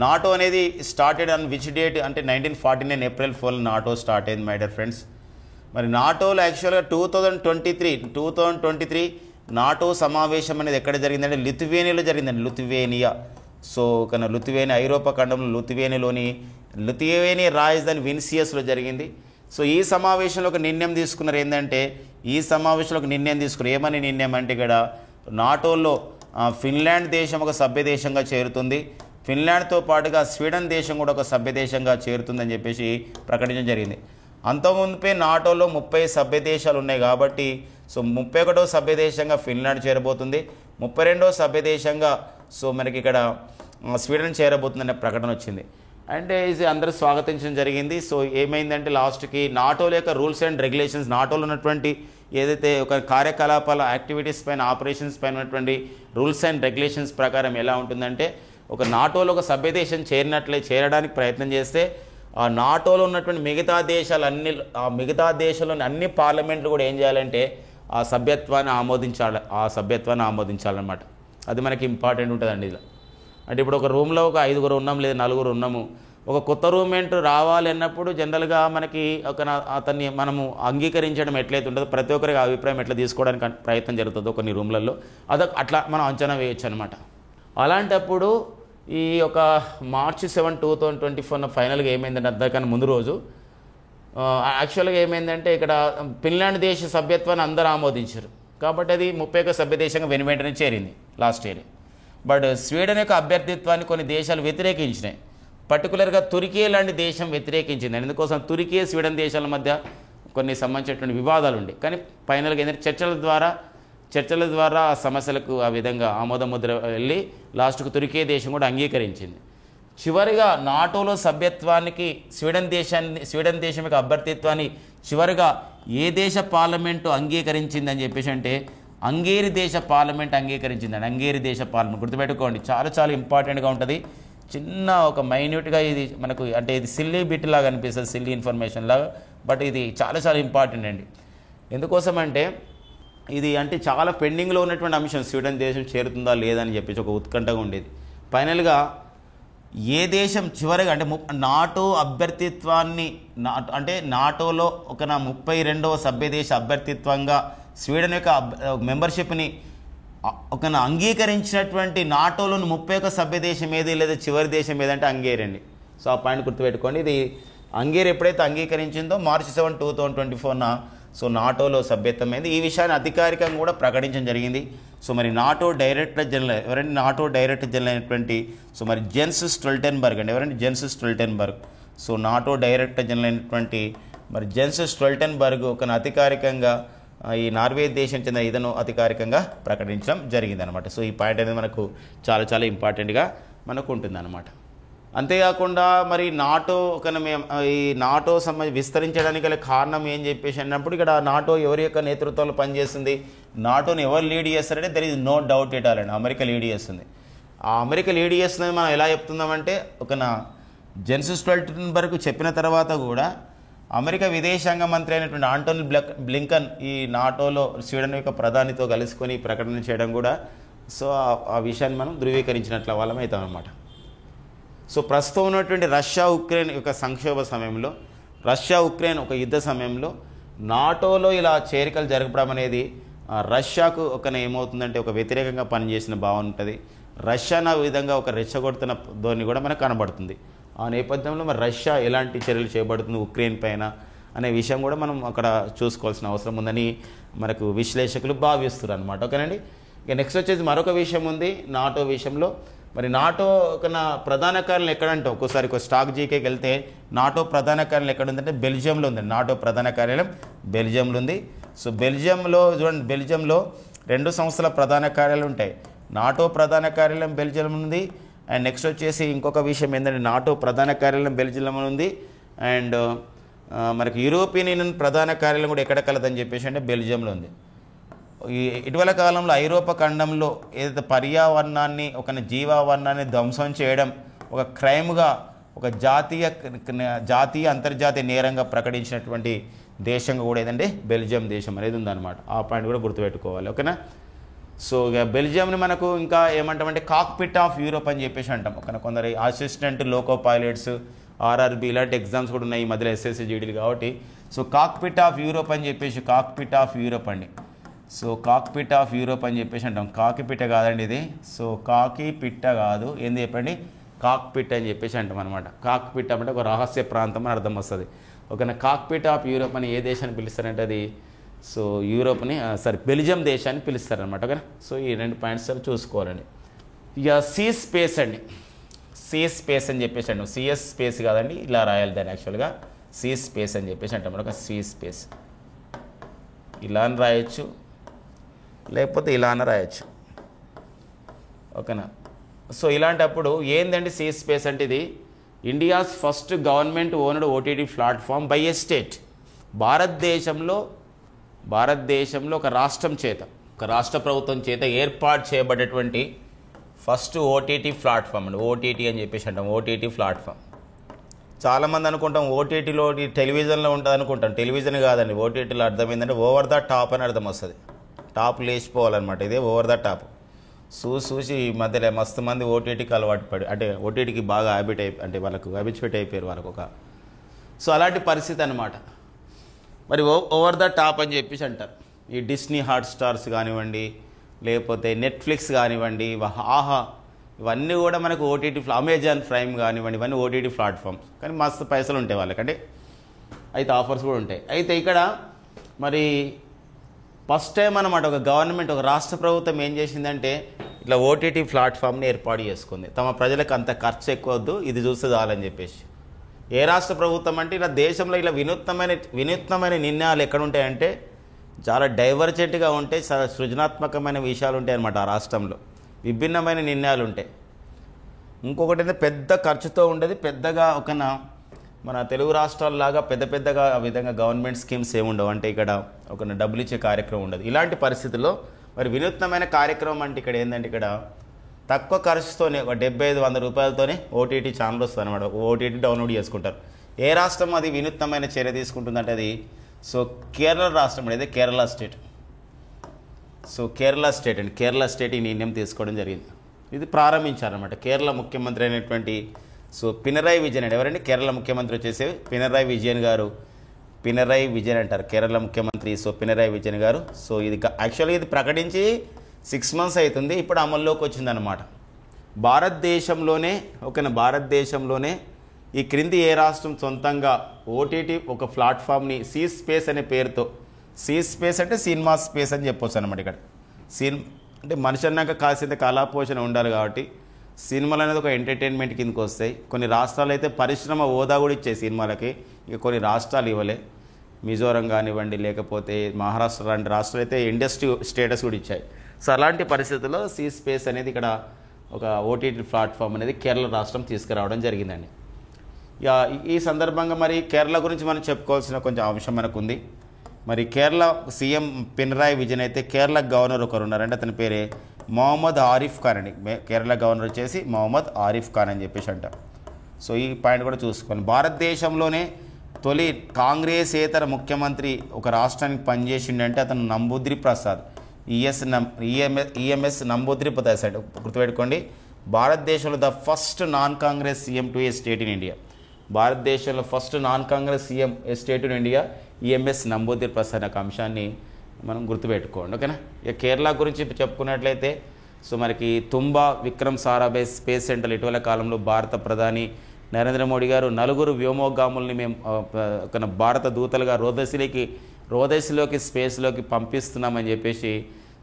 నాటో అనేది స్టార్టెడ్ ఆన్ విచ్ డేట్ అంటే 1949 April 4 నాటో స్టార్ట్ అయింది మై డియర్ ఫ్రెండ్స్. మరి నాటోలో యాక్చువల్గా 2023 నాటో సమావేశం అనేది ఎక్కడ జరిగిందంటే లిథువేనియాలో జరిగిందండి. లిథువేనియా ఐరోపా ఖండంలో లిథువేనియా రాజధాని విల్నియస్లో జరిగింది. ఈ సమావేశంలో ఒక నిర్ణయం తీసుకున్నారు ఏంటంటే ఏమని నిర్ణయం అంటే ఇక్కడ నాటోలో ఫిన్లాండ్ దేశం ఒక సభ్య దేశంగా చేరుతుంది. ఫిన్లాండ్తో పాటుగా స్వీడన్ దేశం కూడా ఒక సభ్య దేశంగా చేరుతుందని చెప్పేసి ప్రకటించడం జరిగింది. అంతకుముందే నాటోలో 30 సభ్య దేశాలు ఉన్నాయి కాబట్టి 31వ సభ్య దేశంగా ఫిన్లాండ్ చేరబోతుంది, 32వ సభ్య దేశంగా మనకి ఇక్కడ స్వీడన్ చేరబోతుందనే ప్రకటన వచ్చింది. అంటే ఇది అందరూ స్వాగతించడం జరిగింది. ఏమైందంటే లాస్ట్కి నాటోల యొక్క రూల్స్ అండ్ రెగ్యులేషన్స్ నాటోలో ఉన్నటువంటి ఏదైతే ఒక కార్యకలాపాల యాక్టివిటీస్ పైన ఆపరేషన్స్ పైన ఉన్నటువంటి రూల్స్ అండ్ రెగ్యులేషన్స్ ప్రకారం ఎలా ఉంటుందంటే ఒక నాటోలో ఒక సభ్య దేశం చేరడానికి ప్రయత్నం చేస్తే ఆ నాటోలో ఉన్నటువంటి మిగతా దేశాల్లోని అన్ని పార్లమెంట్లు కూడా ఏం చేయాలంటే ఆ సభ్యత్వాన్ని ఆమోదించాలన్నమాట. అది మనకి ఇంపార్టెంట్ ఉంటుందండి. ఇలా అంటే ఇప్పుడు ఒక రూమ్లో ఒక 5 ఉన్నాం లేదా 4 ఉన్నాము. ఒక కొత్త రూమ్మేట్ రావాలి అన్నప్పుడు జనరల్గా మనకి అతన్ని మనము అంగీకరించడం ఎట్లయితే ఉంటుందో ప్రతి ఒక్కరికి అభిప్రాయం ఎట్లా తీసుకోవడానికి ప్రయత్నం జరుగుతుందో కొన్ని రూమ్లలో అట్లా మనం అంచనా వేయచ్చు అనమాట. అలాంటప్పుడు ఈ యొక్క మార్చి 7, 2024 ఫైనల్గా ఏమైందంటే అంతకన్నా ముందు రోజు యాక్చువల్గా ఏమైందంటే ఇక్కడ ఫిన్లాండ్ దేశ సభ్యత్వాన్ని అందరూ ఆమోదించారు కాబట్టి అది 31వ సభ్య దేశంగా వెనువెంటనే చేరింది లాస్ట్ ఇయర్. బట్ స్వీడన్ యొక్క అభ్యర్థిత్వాన్ని కొన్ని దేశాలు వ్యతిరేకించినాయి. పర్టికులర్గా తుర్కీ లాంటి దేశం వ్యతిరేకించింది. అందుకోసం తుర్కీ స్వీడన్ దేశాల మధ్య కొన్ని సంబంధించినటువంటి వివాదాలు ఉండే. కానీ ఫైనల్గా ఏంటంటే చర్చల ద్వారా ఆ సమస్యలకు ఆ విధంగా ఆమోదముద్ర వెళ్ళి లాస్ట్కు తుర్కీ దేశం కూడా అంగీకరించింది. చివరిగా నాటోలో సభ్యత్వానికి స్వీడన్ దేశం యొక్క అభ్యర్థిత్వాన్ని చివరిగా ఏ దేశ పార్లమెంటు అంగీకరించిందని చెప్పేసి అంటే హంగేరీ దేశ పార్లమెంట్ అంగీకరించిందండి. హంగేరీ దేశ పార్లమెంట్ గుర్తుపెట్టుకోండి, చాలా ఇంపార్టెంట్గా ఉంటుంది. చిన్న ఒక మైన్యూట్గా ఇది మనకు అంటే ఇది సిల్లీ బిట్ లాగా అనిపిస్తుంది, సిల్లీ ఇన్ఫర్మేషన్ లాగా, బట్ ఇది చాలా ఇంపార్టెంట్ అండి. ఎందుకోసం అంటే ఇది అంటే చాలా పెండింగ్లో ఉన్నటువంటి అంశం. స్వీడన్ దేశం చేరుతుందా లేదని చెప్పేసి ఒక ఉత్కంఠగా ఉండేది. ఫైనల్గా ఏ దేశం చివరిగా అంటే నాటో అభ్యర్థిత్వాన్ని అంటే నాటోలో ఒక 32వ సభ్య దేశ అభ్యర్థిత్వంగా స్వీడన్ యొక్క మెంబర్షిప్ని ఒక అంగీకరించినటువంటి నాటోలోని 31వ సభ్య దేశం ఏది లేదా చివరి దేశం ఏదంటే హంగేరీ అండి. సో ఆ పాయింట్ గుర్తుపెట్టుకోండి. ఇది హంగేరీ ఎప్పుడైతే అంగీకరించిందో March 7, 2024న సో నాటోలో సభ్యత్వమైంది. ఈ విషయాన్ని అధికారికంగా కూడా ప్రకటించడం జరిగింది. సో మరి నాటో డైరెక్టర్ జనరల్ ఎవరంటే నాటో డైరెక్టర్ జనరల్ అయినటువంటి సో మరి జెన్స్ స్టోల్టెన్బర్గ్ అండి. ఎవరంటే gems Stoltenberg. So NATO director general అయినటువంటి మరి జెన్స్ స్టోల్టెన్బర్గ్ ఒక అధికారికంగా ఈ నార్వే దేశం చెందిన ఇతను అధికారికంగా ప్రకటించడం జరిగిందనమాట. సో ఈ పాయింట్ అనేది మనకు చాలా చాలా ఇంపార్టెంట్గా మనకు ఉంటుందన్నమాట. అంతేకాకుండా మరి నాటో ఈ నాటో విస్తరించడానికి గల కారణం ఏం చెప్పేసి అన్నప్పుడు ఇక్కడ నాటో ఎవరి యొక్క నేతృత్వంలో పనిచేస్తుంది, నాటోని ఎవరు లీడ్ చేస్తారంటే there is no doubt at all అండి, అమెరికా లీడ్ చేస్తుంది. ఆ అమెరికా లీడ్ చేస్తుందని మనం ఎలా చెప్తున్నామంటే జెన్స్ స్టోల్టెన్బర్గ్ చెప్పిన తర్వాత కూడా అమెరికా విదేశాంగ మంత్రి అయినటువంటి ఆంటోనీ బ్లింకన్ ఈ నాటోలో స్వీడన్ యొక్క ప్రధానితో కలుసుకొని ప్రకటన చేయడం కూడా సో ఆ విషయాన్ని మనం ధృవీకరించినట్ల వాళ్ళం అవుతాం అన్నమాట. సో ప్రస్తుతం ఉన్నటువంటి రష్యా ఉక్రెయిన్ యొక్క సంక్షోభ సమయంలో, రష్యా ఉక్రెయిన్ ఒక యుద్ధ సమయంలో నాటోలో ఇలా చేరికలు జరపడం అనేది రష్యాకు ఏమవుతుందంటే ఒక వ్యతిరేకంగా పనిచేసిన భావన ఉంటుంది. రష్యాను ఆ విధంగా ఒక రెచ్చగొడుతున్న ధోరణి కూడా మనకు కనబడుతుంది. ఆ నేపథ్యంలో మరి రష్యా ఎలాంటి చర్యలు చేపడుతుంది ఉక్రెయిన్ పైన అనే విషయం కూడా మనం అక్కడ చూసుకోవాల్సిన అవసరం ఉందని మనకు విశ్లేషకులు భావిస్తున్నారు అనమాట. ఓకేనండి. ఇక నెక్స్ట్ వచ్చేసి మరొక విషయం ఉంది నాటో విషయంలో. మరి నాటో ప్రధాన కార్యాలయం ఎక్కడంటే ఒక్కోసారి స్టాక్ జీకేకి వెళ్తే నాటో ప్రధాన కార్యాలయం ఎక్కడ ఉందంటే బెల్జియంలో ఉందండి. నాటో ప్రధాన కార్యాలయం బెల్జియంలో ఉంది. సో బెల్జియంలో చూడండి, బెల్జియంలో 2 సంస్థల ప్రధాన కార్యాలయాలు ఉంటాయి. నాటో ప్రధాన కార్యాలయం బెల్జియం ఉంది. అండ్ నెక్స్ట్ వచ్చేసి ఇంకొక విషయం ఏంటంటే నాటో ప్రధాన కార్యాలయం బెల్జియంలో ఉంది. అండ్ మనకి యూరోపియన్ యూనియన్ ప్రధాన కార్యాలయం కూడా ఎక్కడ కలదని చెప్పేసి అంటే బెల్జియంలో ఉంది. ఇటీవల కాలంలో ఐరోపా ఖండంలో ఏదైతే పర్యావరణాన్ని జీవావరణాన్ని ధ్వంసం చేయడం ఒక క్రైమ్గా ఒక జాతీయ అంతర్జాతీయ నేరంగా ప్రకటించినటువంటి దేశంగా కూడా ఏదంటే బెల్జియం దేశం అనేది ఉందన్నమాట. ఆ పాయింట్ కూడా గుర్తుపెట్టుకోవాలి. ఓకేనా. సో ఇక బెల్జియంని మనకు ఇంకా ఏమంటామంటే కాక్పిట్ ఆఫ్ యూరోప్ అని చెప్పేసి అంటాం. కొందరు అసిస్టెంట్ లోకో పైలట్స్, ఆర్ఆర్బి ఇలాంటి ఎగ్జామ్స్ కూడా ఉన్నాయి ఈ మధ్యలో ఎస్ఎస్సి జీడీలు కాబట్టి. సో కాక్పిట్ ఆఫ్ యూరోప్ అని చెప్పేసి కాక్పిట్ ఆఫ్ యూరోప్ అండి. సో కాక్పిట్ ఆఫ్ యూరోప్ అని చెప్పేసి అంటాం. కాకిపిట్ట కాదండి ఇది. సో కాకి పిట్ట కాదు, ఏంది చెప్పండి, కాక్పిట్ అని చెప్పేసి అంటాం అనమాట. కాక్పిట్ అంటే ఒక రహస్య ప్రాంతం అని అర్థం వస్తుంది. ఓకేనా. కాక్పిట్ ఆఫ్ యూరోప్ అని ఏ దేశాన్ని పిలుస్తారంటే అది సో యూరోప్ని బెల్జియం దేశాన్ని పిలుస్తారనమాట. ఓకేనా. సో ఈ 2 పాయింట్స్ చూసుకోవాలండి. ఇక సీ స్పేస్ అండి. సీ స్పేస్ అని చెప్పేసి అంటాం. సిఎస్ స్పేస్ కాదండి, ఇలా రాయాలి దాన్ని యాక్చువల్గా సీ స్పేస్ అని చెప్పేసి అంటాం. ఒక సీ స్పేస్ ఇలా అని రాయొచ్చు, లేకపోతే ఇలా అని రాయొచ్చు. ఓకేనా. సో ఇలాంటప్పుడు ఏందండి సీ స్పేస్ అంటే ఇది India's first government owned OTT platform by A state. భారతదేశంలో ఒక రాష్ట్ర ప్రభుత్వం చేత ఏర్పాటు చేయబడేటువంటి ఫస్ట్ ఓటీటీ ప్లాట్ఫామ్ అండి. ఓటీటీ అని చెప్పేసి అంటాం. OTT platform. చాలామంది అనుకుంటాం ఓటీటీలో టెలివిజన్లో ఉంటుంది అనుకుంటాం. టెలివిజన్ కాదండి. ఓటీటీలో అర్థం ఏంటంటే ఓవర్ ద టాప్ అని అర్థం వస్తుంది. టాప్ లేచిపోవాలన్నమాట. ఇదే ఓవర్ ద టాప్. చూసి ఈ మధ్యలో మస్తు మంది ఓటీటీకి అలవాటు పడి అంటే ఓటీటీకి బాగా వాళ్ళకు హ్యాబిచువేట్ అయిపోయారు వాళ్ళకు సో అలాంటి పరిస్థితి అనమాట. మరి ఓవర్ ద టాప్ అని చెప్పేసి అంటారు. ఈ డిస్నీ హాట్స్టార్స్ కానివ్వండి, లేకపోతే నెట్ఫ్లిక్స్ కానివ్వండి, ఆహా, ఇవన్నీ కూడా మనకు ఓటీటీ అమెజాన్ ప్రైమ్ కానివ్వండి, ఇవన్నీ ఓటీటీ ప్లాట్ఫామ్స్. కానీ మస్తు పైసలు ఉంటాయి వాళ్ళకంటే, అయితే ఆఫర్స్ కూడా ఉంటాయి. అయితే ఇక్కడ మరి ఫస్ట్ టైం అనమాట ఒక గవర్నమెంట్, ఒక రాష్ట్ర ప్రభుత్వం ఏం చేసిందంటే ఇట్లా ఓటీటీ ప్లాట్ఫామ్ని ఏర్పాటు చేసుకుంది. తమ ప్రజలకు అంత ఖర్చు ఎక్కువ వద్దు, ఇది చూస్తే చాలని చెప్పేసి. ఏ రాష్ట్ర ప్రభుత్వం అంటే ఇలా దేశంలో ఇలా వినూత్నమైన నిర్ణయాలు ఎక్కడ ఉంటాయంటే చాలా డైవర్జెంట్గా ఉంటాయి, చాలా సృజనాత్మకమైన విషయాలు ఉంటాయి అన్నమాట. ఆ రాష్ట్రంలో విభిన్నమైన నిర్ణయాలు ఉంటాయి. ఇంకొకటి అయితే పెద్ద ఖర్చుతో ఉండేది, పెద్దగా మన తెలుగు రాష్ట్రాలలాగా పెద్దగా ఆ విధంగా గవర్నమెంట్ స్కీమ్స్ ఏముండవు. అంటే ఇక్కడ డబ్బులు ఇచ్చే కార్యక్రమం ఉండదు. ఇలాంటి పరిస్థితుల్లో మరి వినూత్నమైన కార్యక్రమం అంటే ఇక్కడ ఏంటంటే ఇక్కడ తక్కువ ఖర్చుతోనే ఒక 75-100 రూపాయలతోనే ఓటీటీ ఛానల్ వస్తుంది అనమాట. ఓటీటీ డౌన్లోడ్ చేసుకుంటారు. ఏ రాష్ట్రం అది వినూత్నమైన చర్య తీసుకుంటుందంటే అది సో కేరళ రాష్ట్రం అనేది Kerala state. So Kerala state ఈ నిర్ణయం తీసుకోవడం జరిగింది. ఇది ప్రారంభించారనమాట. కేరళ ముఖ్యమంత్రి అయినటువంటి సో పినరాయి విజయన్ అండి. ఎవరండి? కేరళ ముఖ్యమంత్రి వచ్చేసి పినరాయి విజయన్ గారు. పినరాయి విజయన్ అంటారు కేరళ ముఖ్యమంత్రి. సో పినరాయి విజయన్ గారు. సో ఇది యాక్చువల్గా ఇది ప్రకటించి 6 months అవుతుంది, ఇప్పుడు అమల్లోకి వచ్చిందనమాట. భారతదేశంలోనే ఈ క్రింది ఏ రాష్ట్రం సొంతంగా ఓటీటీ ఒక ప్లాట్ఫామ్ని సీ స్పేస్ అనే పేరుతో, సీ స్పేస్ అంటే సినిమా స్పేస్ అని చెప్పొచ్చు అనమాట. ఇక్కడ అంటే మనిషి అన్నాక కాసింత కళాపోషణ ఉండాలి కాబట్టి సినిమాలు అనేది ఒక ఎంటర్టైన్మెంట్ కిందకి వస్తాయి. కొన్ని రాష్ట్రాలు అయితే పరిశ్రమ హోదా కూడా ఇచ్చాయి సినిమాలకి, ఇక కొన్ని రాష్ట్రాలు ఇవ్వలే. మిజోరం కానివ్వండి, లేకపోతే మహారాష్ట్ర లాంటి రాష్ట్రాలు అయితే ఇండస్ట్రీ స్టేటస్ కూడా ఇచ్చాయి. సో అలాంటి పరిస్థితుల్లో సీ స్పేస్ అనేది ఇక్కడ ఒక ఓటీటీ ప్లాట్ఫామ్ అనేది కేరళ రాష్ట్రం తీసుకురావడం జరిగిందండి. ఇక ఈ సందర్భంగా మరి కేరళ గురించి మనం చెప్పుకోవాల్సిన కొంచెం అంశం మనకు ఉంది. మరి కేరళ సీఎం పినరాయి విజయన్ అయితే కేరళ గవర్నర్ ఒకరు ఉన్నారంటే అతని పేరే మొహమ్మద్ ఆరిఫ్ ఖాన్ అండి. కేరళ గవర్నర్ వచ్చేసి మొహమ్మద్ ఆరిఫ్ ఖాన్ అని చెప్పేసి అంట. సో ఈ పాయింట్ కూడా చూసుకోండి. భారతదేశంలోనే తొలి కాంగ్రెసేతర ముఖ్యమంత్రి ఒక రాష్ట్రానికి పనిచేసిండంటే అతను నంబూద్రి ప్రసాద్, ఈఎంఎస్ నంబూద్రి ప్రసాద్. గుర్తుపెట్టుకోండి, భారతదేశంలో the first non Congress CM to a state in India. భారతదేశంలో first non Congress CM a state in India EMS Namboodiri Prasad అనే అంశాన్ని మనం గుర్తుపెట్టుకోండి. ఓకేనా. ఇక కేరళ గురించి చెప్పుకున్నట్లయితే సో మనకి తుంబా విక్రమ్ సారాభాయ్ స్పేస్ సెంటర్ ఇటీవల కాలంలో భారత ప్రధాని నరేంద్ర మోడీ గారు 4 వ్యోమోగాముల్ని మేము ఒక భారత దూతలుగా రోదసిలోకి స్పేస్లోకి పంపిస్తున్నామని చెప్పేసి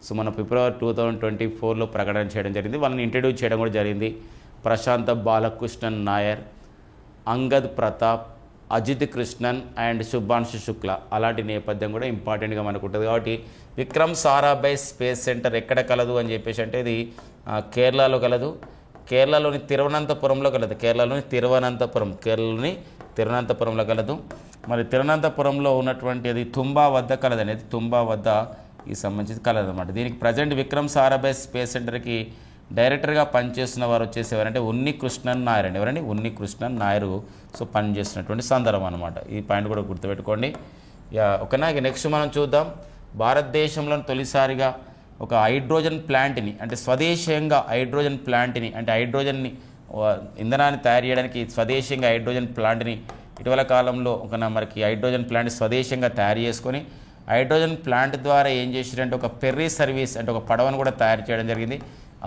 సో మన ఫిబ్రవరి 2024లో ప్రకటన చేయడం జరిగింది. వాళ్ళని ఇంట్రడ్యూస్ చేయడం కూడా జరిగింది. ప్రశాంత్ బాలకృష్ణన్ నాయర్, అంగద్ ప్రతాప్, అజిత్ కృష్ణన్ అండ్ శుభాంశు శుక్ల. అలాంటి నేపథ్యం కూడా ఇంపార్టెంట్గా మనకు ఉంటుంది. కాబట్టి విక్రమ్ సారాభాయ్ స్పేస్ సెంటర్ ఎక్కడ కలదు అని చెప్పేసి అంటే ఇది కేరళలో కలదు. కేరళలోని తిరువనంతపురంలో కలదు. కేరళలోని తిరువనంతపురంలో కలదు. మరి తిరువనంతపురంలో ఉన్నటువంటి అది తుంబా వద్ద కలదు అనేది తుంబా వద్ద ఈ సంబంధించి కలదు అనమాట. దీనికి ప్రజెంట్ విక్రమ్ సారాభాయ్ స్పేస్ సెంటర్కి డైరెక్టర్గా పనిచేస్తున్న వారు వచ్చేసి ఎవరంటే ఉన్ని కృష్ణన్ నాయర్ అండి. ఎవరండి? ఉన్ని కృష్ణన్ నాయరు. సో పనిచేస్తున్నటువంటి సందర్భం అనమాట. ఈ పాయింట్ కూడా గుర్తుపెట్టుకోండి. ఓకేనా. ఇక నెక్స్ట్ మనం చూద్దాం. భారతదేశంలో తొలిసారిగా ఒక హైడ్రోజన్ ప్లాంట్ని అంటే స్వదేశీయంగా హైడ్రోజన్ ప్లాంట్ని అంటే హైడ్రోజన్ని ఇంధనాన్ని తయారు చేయడానికి స్వదేశీయంగా హైడ్రోజన్ ప్లాంట్ని ఇటీవల కాలంలో మనకి హైడ్రోజన్ ప్లాంట్ స్వదేశంగా తయారు చేసుకొని హైడ్రోజన్ ప్లాంట్ ద్వారా ఏం చేశారంటే ఒక ఫెర్రీ సర్వీస్ అంటే ఒక పడవను కూడా తయారు చేయడం జరిగింది.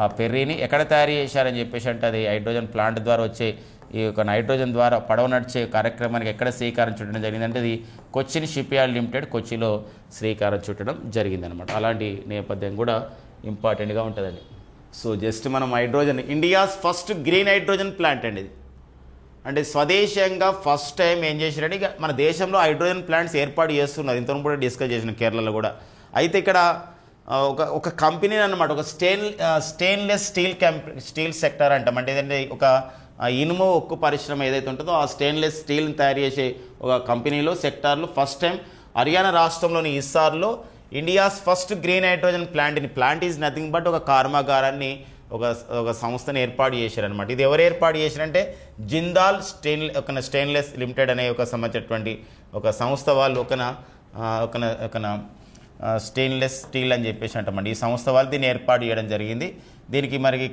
ఆ ఫెర్రీని ఎక్కడ తయారు చేశారని చెప్పేసి అంటే అది హైడ్రోజన్ ప్లాంట్ ద్వారా వచ్చే ఈ ఒక హైడ్రోజన్ ద్వారా పడవ నడిచే కార్యక్రమానికి ఎక్కడ శ్రీకారం చుట్టడం జరిగిందంటే అది కొచ్చిన్ షిప్ యార్డ్ లిమిటెడ్ కొచ్చిలో శ్రీకారం చుట్టడం జరిగిందనమాట. అలాంటి నేపథ్యం కూడా ఇంపార్టెంట్గా ఉంటుందండి. సో జస్ట్ మనం hydrogen India's first green hydrogen plant అండి ఇది. అంటే స్వదేశంగా ఫస్ట్ టైం ఏం చేశారంటే ఇక మన దేశంలో హైడ్రోజన్ ప్లాంట్స్ ఏర్పాటు చేస్తున్నారు. ఇంతకు కూడా డిస్కస్ చేసిన కేరళలో కూడా. అయితే ఇక్కడ ఒక కంపెనీ అనమాట, ఒక స్టెయిన్లెస్ స్టీల్ సెక్టర్ అంటాం. అంటే ఏదంటే ఒక ఇనుము ఉక్కు పరిశ్రమ ఏదైతే ఉంటుందో ఆ స్టెయిన్లెస్ స్టీల్ని తయారు చేసే ఒక కంపెనీలో సెక్టార్లో ఫస్ట్ టైం హర్యానా రాష్ట్రంలోని హిస్సార్లో India's first green hydrogen plant is nothing but ఒక కర్మాగారాన్ని ఒక సంస్థను ఏర్పాటు చేశారనమాట. ఇది ఎవరు ఏర్పాటు చేశారంటే జిందాల్ స్టెయిన్లెస్ లిమిటెడ్ అనే ఒక సంబంధించినటువంటి ఒక సంస్థ వాళ్ళు ఒక స్టెయిన్లెస్ స్టీల్ అని చెప్పేసి అంటామండి. ఈ సంస్థ వాళ్ళు దీన్ని ఏర్పాటు చేయడం జరిగింది. దీనికి మరి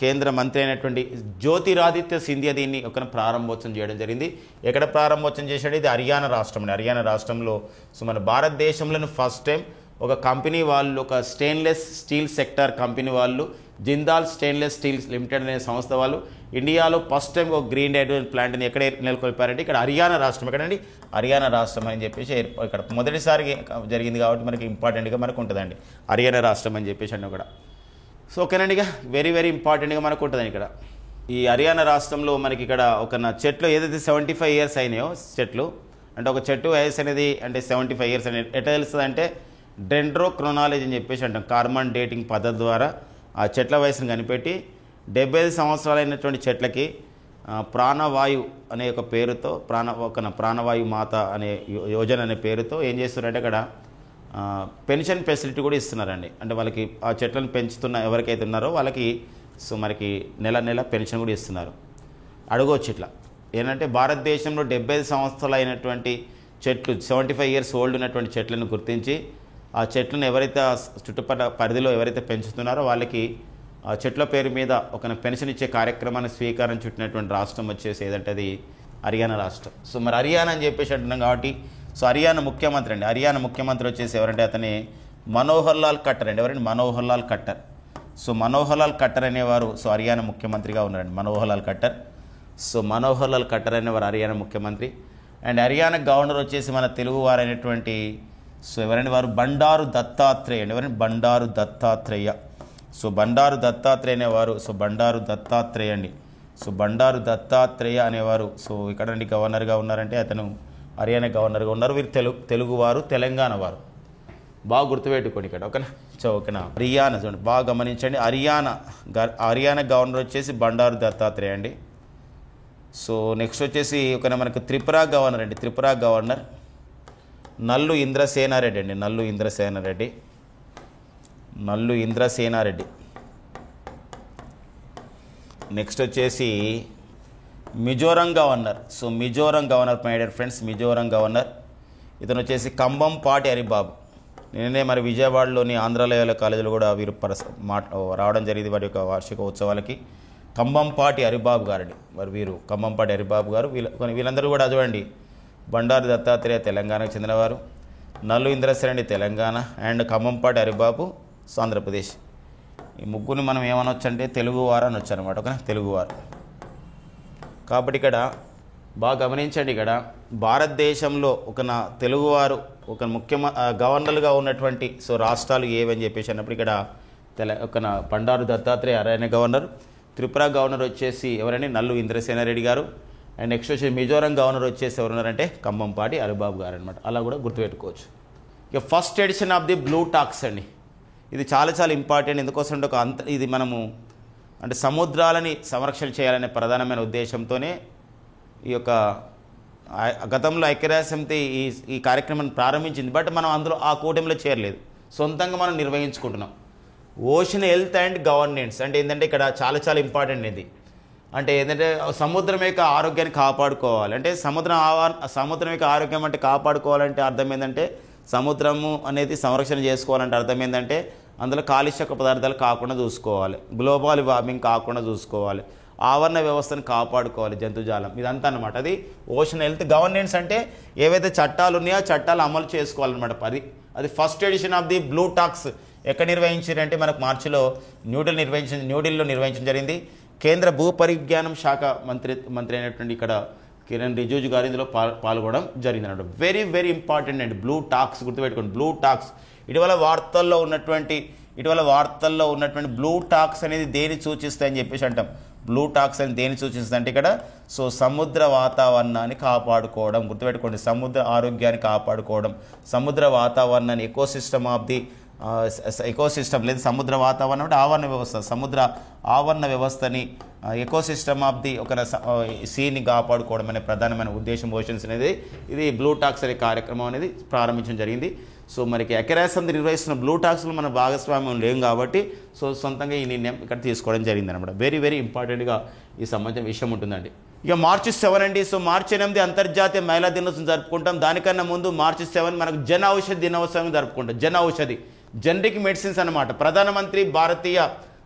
కేంద్ర మంత్రి అయినటువంటి జ్యోతిరాదిత్య సింధియా దీన్ని ప్రారంభోత్సవం చేయడం జరిగింది. ఎక్కడ ప్రారంభోత్సవం చేశాడు? ఇది హర్యానా రాష్ట్రం అండి. హర్యానా రాష్ట్రంలో సో మన భారతదేశంలోని ఫస్ట్ టైం ఒక కంపెనీ వాళ్ళు ఒక స్టెయిన్లెస్ స్టీల్ సెక్టర్ కంపెనీ వాళ్ళు జిందాల్ స్టెయిన్లెస్ స్టీల్ లిమిటెడ్ అనే సంస్థ వాళ్ళు ఇండియాలో ఫస్ట్ టైం ఒక గ్రీన్ హైడ్రోజన్ ప్లాంట్ని ఎక్కడ నెలకొల్పారంటే ఇక్కడ హర్యానా రాష్ట్రం. ఎక్కడండి? హర్యానా రాష్ట్రం అని చెప్పేసి ఇక్కడ మొదటిసారి జరిగింది కాబట్టి మనకి ఇంపార్టెంట్గా మనకు ఉంటుందండి హర్యానా రాష్ట్రం అని చెప్పేసి అన్న కూడా. సో ఓకేనండి, ఇక వెరీ వెరీ ఇంపార్టెంట్గా మనకు ఉంటుందండి ఇక్కడ. ఈ హర్యానా రాష్ట్రంలో మనకి ఇక్కడ చెట్లు ఏదైతే 75 ఇయర్స్ అయినాయో చెట్లు అంటే ఒక చెట్టు వయసు అనేది అంటే 75 ఇయర్స్ అనేది ఎట్లా తెలుస్తుంది అంటే డెండ్రోక్రోనాలజీ అని చెప్పేసి అంటాం. కార్బన్ డేటింగ్ పద్ధతి ద్వారా ఆ చెట్ల వయసును కనిపెట్టి 75 సంవత్సరాలైనటువంటి చెట్లకి ప్రాణవాయు అనే ఒక పేరుతో ప్రాణవాయు మాత అనే యోజన అనే పేరుతో ఏం చేస్తున్నారంటే అక్కడ పెన్షన్ ఫెసిలిటీ కూడా ఇస్తున్నారండి. అంటే వాళ్ళకి ఆ చెట్లను పెంచుతున్న ఎవరికైతే ఉన్నారో వాళ్ళకి సో మనకి నెల పెన్షన్ కూడా ఇస్తున్నారు. అడగవచ్చు ఇట్లా ఏంటంటే భారతదేశంలో 75 సంవత్సరాలు అయినటువంటి చెట్లు 75 ఇయర్స్ ఓల్డ్ ఉన్నటువంటి చెట్లను గుర్తించి ఆ చెట్లను ఎవరైతే చుట్టుపక్కల పరిధిలో ఎవరైతే పెంచుతున్నారో వాళ్ళకి ఆ చెట్ల పేరు మీద ఒక పెన్షన్ ఇచ్చే కార్యక్రమాన్ని స్వీకారం చుట్టినటువంటి రాష్ట్రం వచ్చేసి ఏదంటే అది హర్యానా రాష్ట్రం. సో మరి హర్యానా అని చెప్పేసి అంటున్నాం కాబట్టి సో హర్యానా ముఖ్యమంత్రి అండి. హర్యానా ముఖ్యమంత్రి వచ్చేసి ఎవరంటే అతని మనోహర్ లాల్ ఖట్టర్ అండి. ఎవరండి? మనోహర్ లాల్ ఖట్టర్. సో మనోహర్ లాల్ ఖట్టర్ అనేవారు సో హర్యానా ముఖ్యమంత్రిగా ఉన్నారండి మనోహర్ లాల్ ఖట్టర్. సో మనోహర్ లాల్ ఖట్టర్ అనేవారు హర్యానా ముఖ్యమంత్రి. అండ్ హర్యానా గవర్నర్ వచ్చేసి మన తెలుగు వారైనటువంటి సో ఎవరైనా వారు బండారు దత్తాత్రేయ అండి. ఎవరైనా బండారు దత్తాత్రేయ. సో బండారు దత్తాత్రేయ అనేవారు సో బండారు దత్తాత్రేయ అండి. సో బండారు దత్తాత్రేయ అనేవారు సో ఇక్కడ గవర్నర్గా ఉన్నారంటే అతను హర్యానా గవర్నర్గా ఉన్నారు. వీరు తెలుగువారు, తెలంగాణ వారు. బాగా గుర్తుపెట్టుకోండి ఇక్కడ, ఓకేనా. సో ఓకేనా. హర్యానా చూడండి, బాగా గమనించండి. హర్యానా గవర్నర్ వచ్చేసి బండారు దత్తాత్రేయ అండి. సో నెక్స్ట్ వచ్చేసి ఓకేనా మనకు త్రిపుర గవర్నర్ అండి. త్రిపుర గవర్నర్ నల్లు ఇంద్రసేనారెడ్డి అండి. నల్లు ఇంద్రసేనారెడ్డి. నెక్స్ట్ వచ్చేసి Mizoram governor. So Mizoram governor my dear friends, Mizoram governor ఇతను వచ్చేసి కంబంపాటి హరిబాబు. నిన్ననే మరి విజయవాడలోని ఆంధ్రాలయాల కాలేజీలో కూడా వీరు రావడం జరిగింది వారి యొక్క వార్షిక ఉత్సవాలకి. కంబంపాటి హరిబాబు గారండి మరి వీరు, కంబంపాటి హరిబాబు గారు. వీళ్ళందరూ కూడా చూడండి, బండారు దత్తాత్రేయ తెలంగాణకు చెందినవారు, నల్లు ఇంద్రసేనారెడ్డి తెలంగాణ, అండ్ కంబంపాటి హరిబాబు ఆంధ్రప్రదేశ్. ఈ ముగ్గురిని మనం ఏమనొచ్చు అంటే తెలుగువారు అనొచ్చు అనమాట, ఓకేనా, తెలుగువారు. కాబట్టి ఇక్కడ బాగా గమనించండి, ఇక్కడ భారతదేశంలో తెలుగువారు గవర్నర్లుగా ఉన్నటువంటి సో రాష్ట్రాలు ఏవని చెప్పేసి అన్నప్పుడు ఇక్కడ బండారు దత్తాత్రేయ హర్యానా గవర్నర్, త్రిపుర గవర్నర్ వచ్చేసి ఎవరండి నల్లు ఇంద్రసేనారెడ్డి గారు, అండ్ నెక్స్ట్ వచ్చి మిజోరం గవర్నర్ వచ్చేసి ఎవరున్నారంటే కంబంపాటి హరిబాబు గారు అనమాట. అలా కూడా గుర్తుపెట్టుకోవచ్చు. ఇక first edition of the blue talks అండి. ఇది చాలా చాలా ఇంపార్టెంట్. ఎందుకోసం ఇది మనము అంటే సముద్రాలని సంరక్షణ చేయాలనే ప్రధానమైన ఉద్దేశంతోనే ఈ యొక్క గతంలో ఐక్యరాజ్యసమితి ఈ కార్యక్రమాన్ని ప్రారంభించింది. బట్ మనం అందులో ఆ కూటమిలో చేరలేదు, సొంతంగా మనం నిర్వహించుకుంటున్నాం. ఓషన్ హెల్త్ అండ్ గవర్నెన్స్ అంటే ఏంటంటే ఇక్కడ చాలా చాలా ఇంపార్టెంట్ ఇది. అంటే ఏంటంటే సముద్రం యొక్క ఆరోగ్యాన్ని కాపాడుకోవాలి. అంటే సముద్రం యొక్క ఆరోగ్యం అంటే కాపాడుకోవాలంటే అర్థం ఏంటంటే సముద్రము అనేది సంరక్షణ చేసుకోవాలంటే అర్థం ఏంటంటే అందులో కాలుష్య పదార్థాలు కాకుండా చూసుకోవాలి, గ్లోబల్ వార్మింగ్ కాకుండా చూసుకోవాలి, ఆవరణ వ్యవస్థను కాపాడుకోవాలి, జంతుజాలం, ఇదంతా అనమాట. అది ఓషన్ హెల్త్. గవర్నెన్స్ అంటే ఏవైతే చట్టాలు ఉన్నాయో ఆ చట్టాలు అమలు చేసుకోవాలన్నమాట. అది first edition of the blue talks ఎక్కడ నిర్వహించారంటే మనకు మార్చిలో న్యూఢిల్లీలో నిర్వహించడం జరిగింది. కేంద్ర భూపరిజ్ఞానం శాఖ మంత్రి అయినటువంటి ఇక్కడ కిరణ్ రిజిజు గారు ఇందులో పాల్గొనడం జరిగింది అన్నమాట. వెరీ వెరీ ఇంపార్టెంట్ అండి బ్లూ టాక్స్, గుర్తుపెట్టుకోండి. బ్లూ టాక్స్ ఇటీవల వార్తల్లో ఉన్నటువంటి బ్లూ టాక్స్ అనేది దేని సూచిస్తాయని చెప్పేసి అంటాం. బ్లూ టాక్స్ అని దేని సూచిస్తుంది అంటే ఇక్కడ సో సముద్ర వాతావరణాన్ని కాపాడుకోవడం, గుర్తుపెట్టుకోండి, సముద్ర ఆరోగ్యాన్ని కాపాడుకోవడం, సముద్ర వాతావరణాన్ని ఎకోసిస్టమ్ లేదు సముద్ర వాతావరణం అంటే ఆవరణ వ్యవస్థ, సముద్ర ఆవరణ వ్యవస్థని ఎకోసిస్టమ్ ఆఫ్ ది సీని కాపాడుకోవడం అనే ప్రధానమైన ఉద్దేశం ఓషన్స్ అనేది ఇది బ్లూ టాక్స్ అనే కార్యక్రమం అనేది ప్రారంభించడం జరిగింది. సో మనకి ఐక్యరాజ్యసమితి నిర్వహిస్తున్న బ్లూ టాక్స్లో మన భాగస్వామ్యం లేం కాబట్టి సో సొంతంగా ఈ నిర్ణయం ఇక్కడ తీసుకోవడం జరిగింది అనమాట. వెరీ వెరీ ఇంపార్టెంట్గా ఈ సంబంధించిన విషయం ఉంటుందండి. ఇక మార్చి 7 అండి. సో మార్చి 8 అంతర్జాతీయ మహిళా దినోత్సవం జరుపుకుంటాం. దానికన్నా ముందు మార్చి 7 మనకు జన ఔషధి దినోత్సవం జరుపుకుంటాం. జన ఔషధి జనరిక్ మెడిసిన్స్ అనమాట. ప్రధానమంత్రి భారతీయ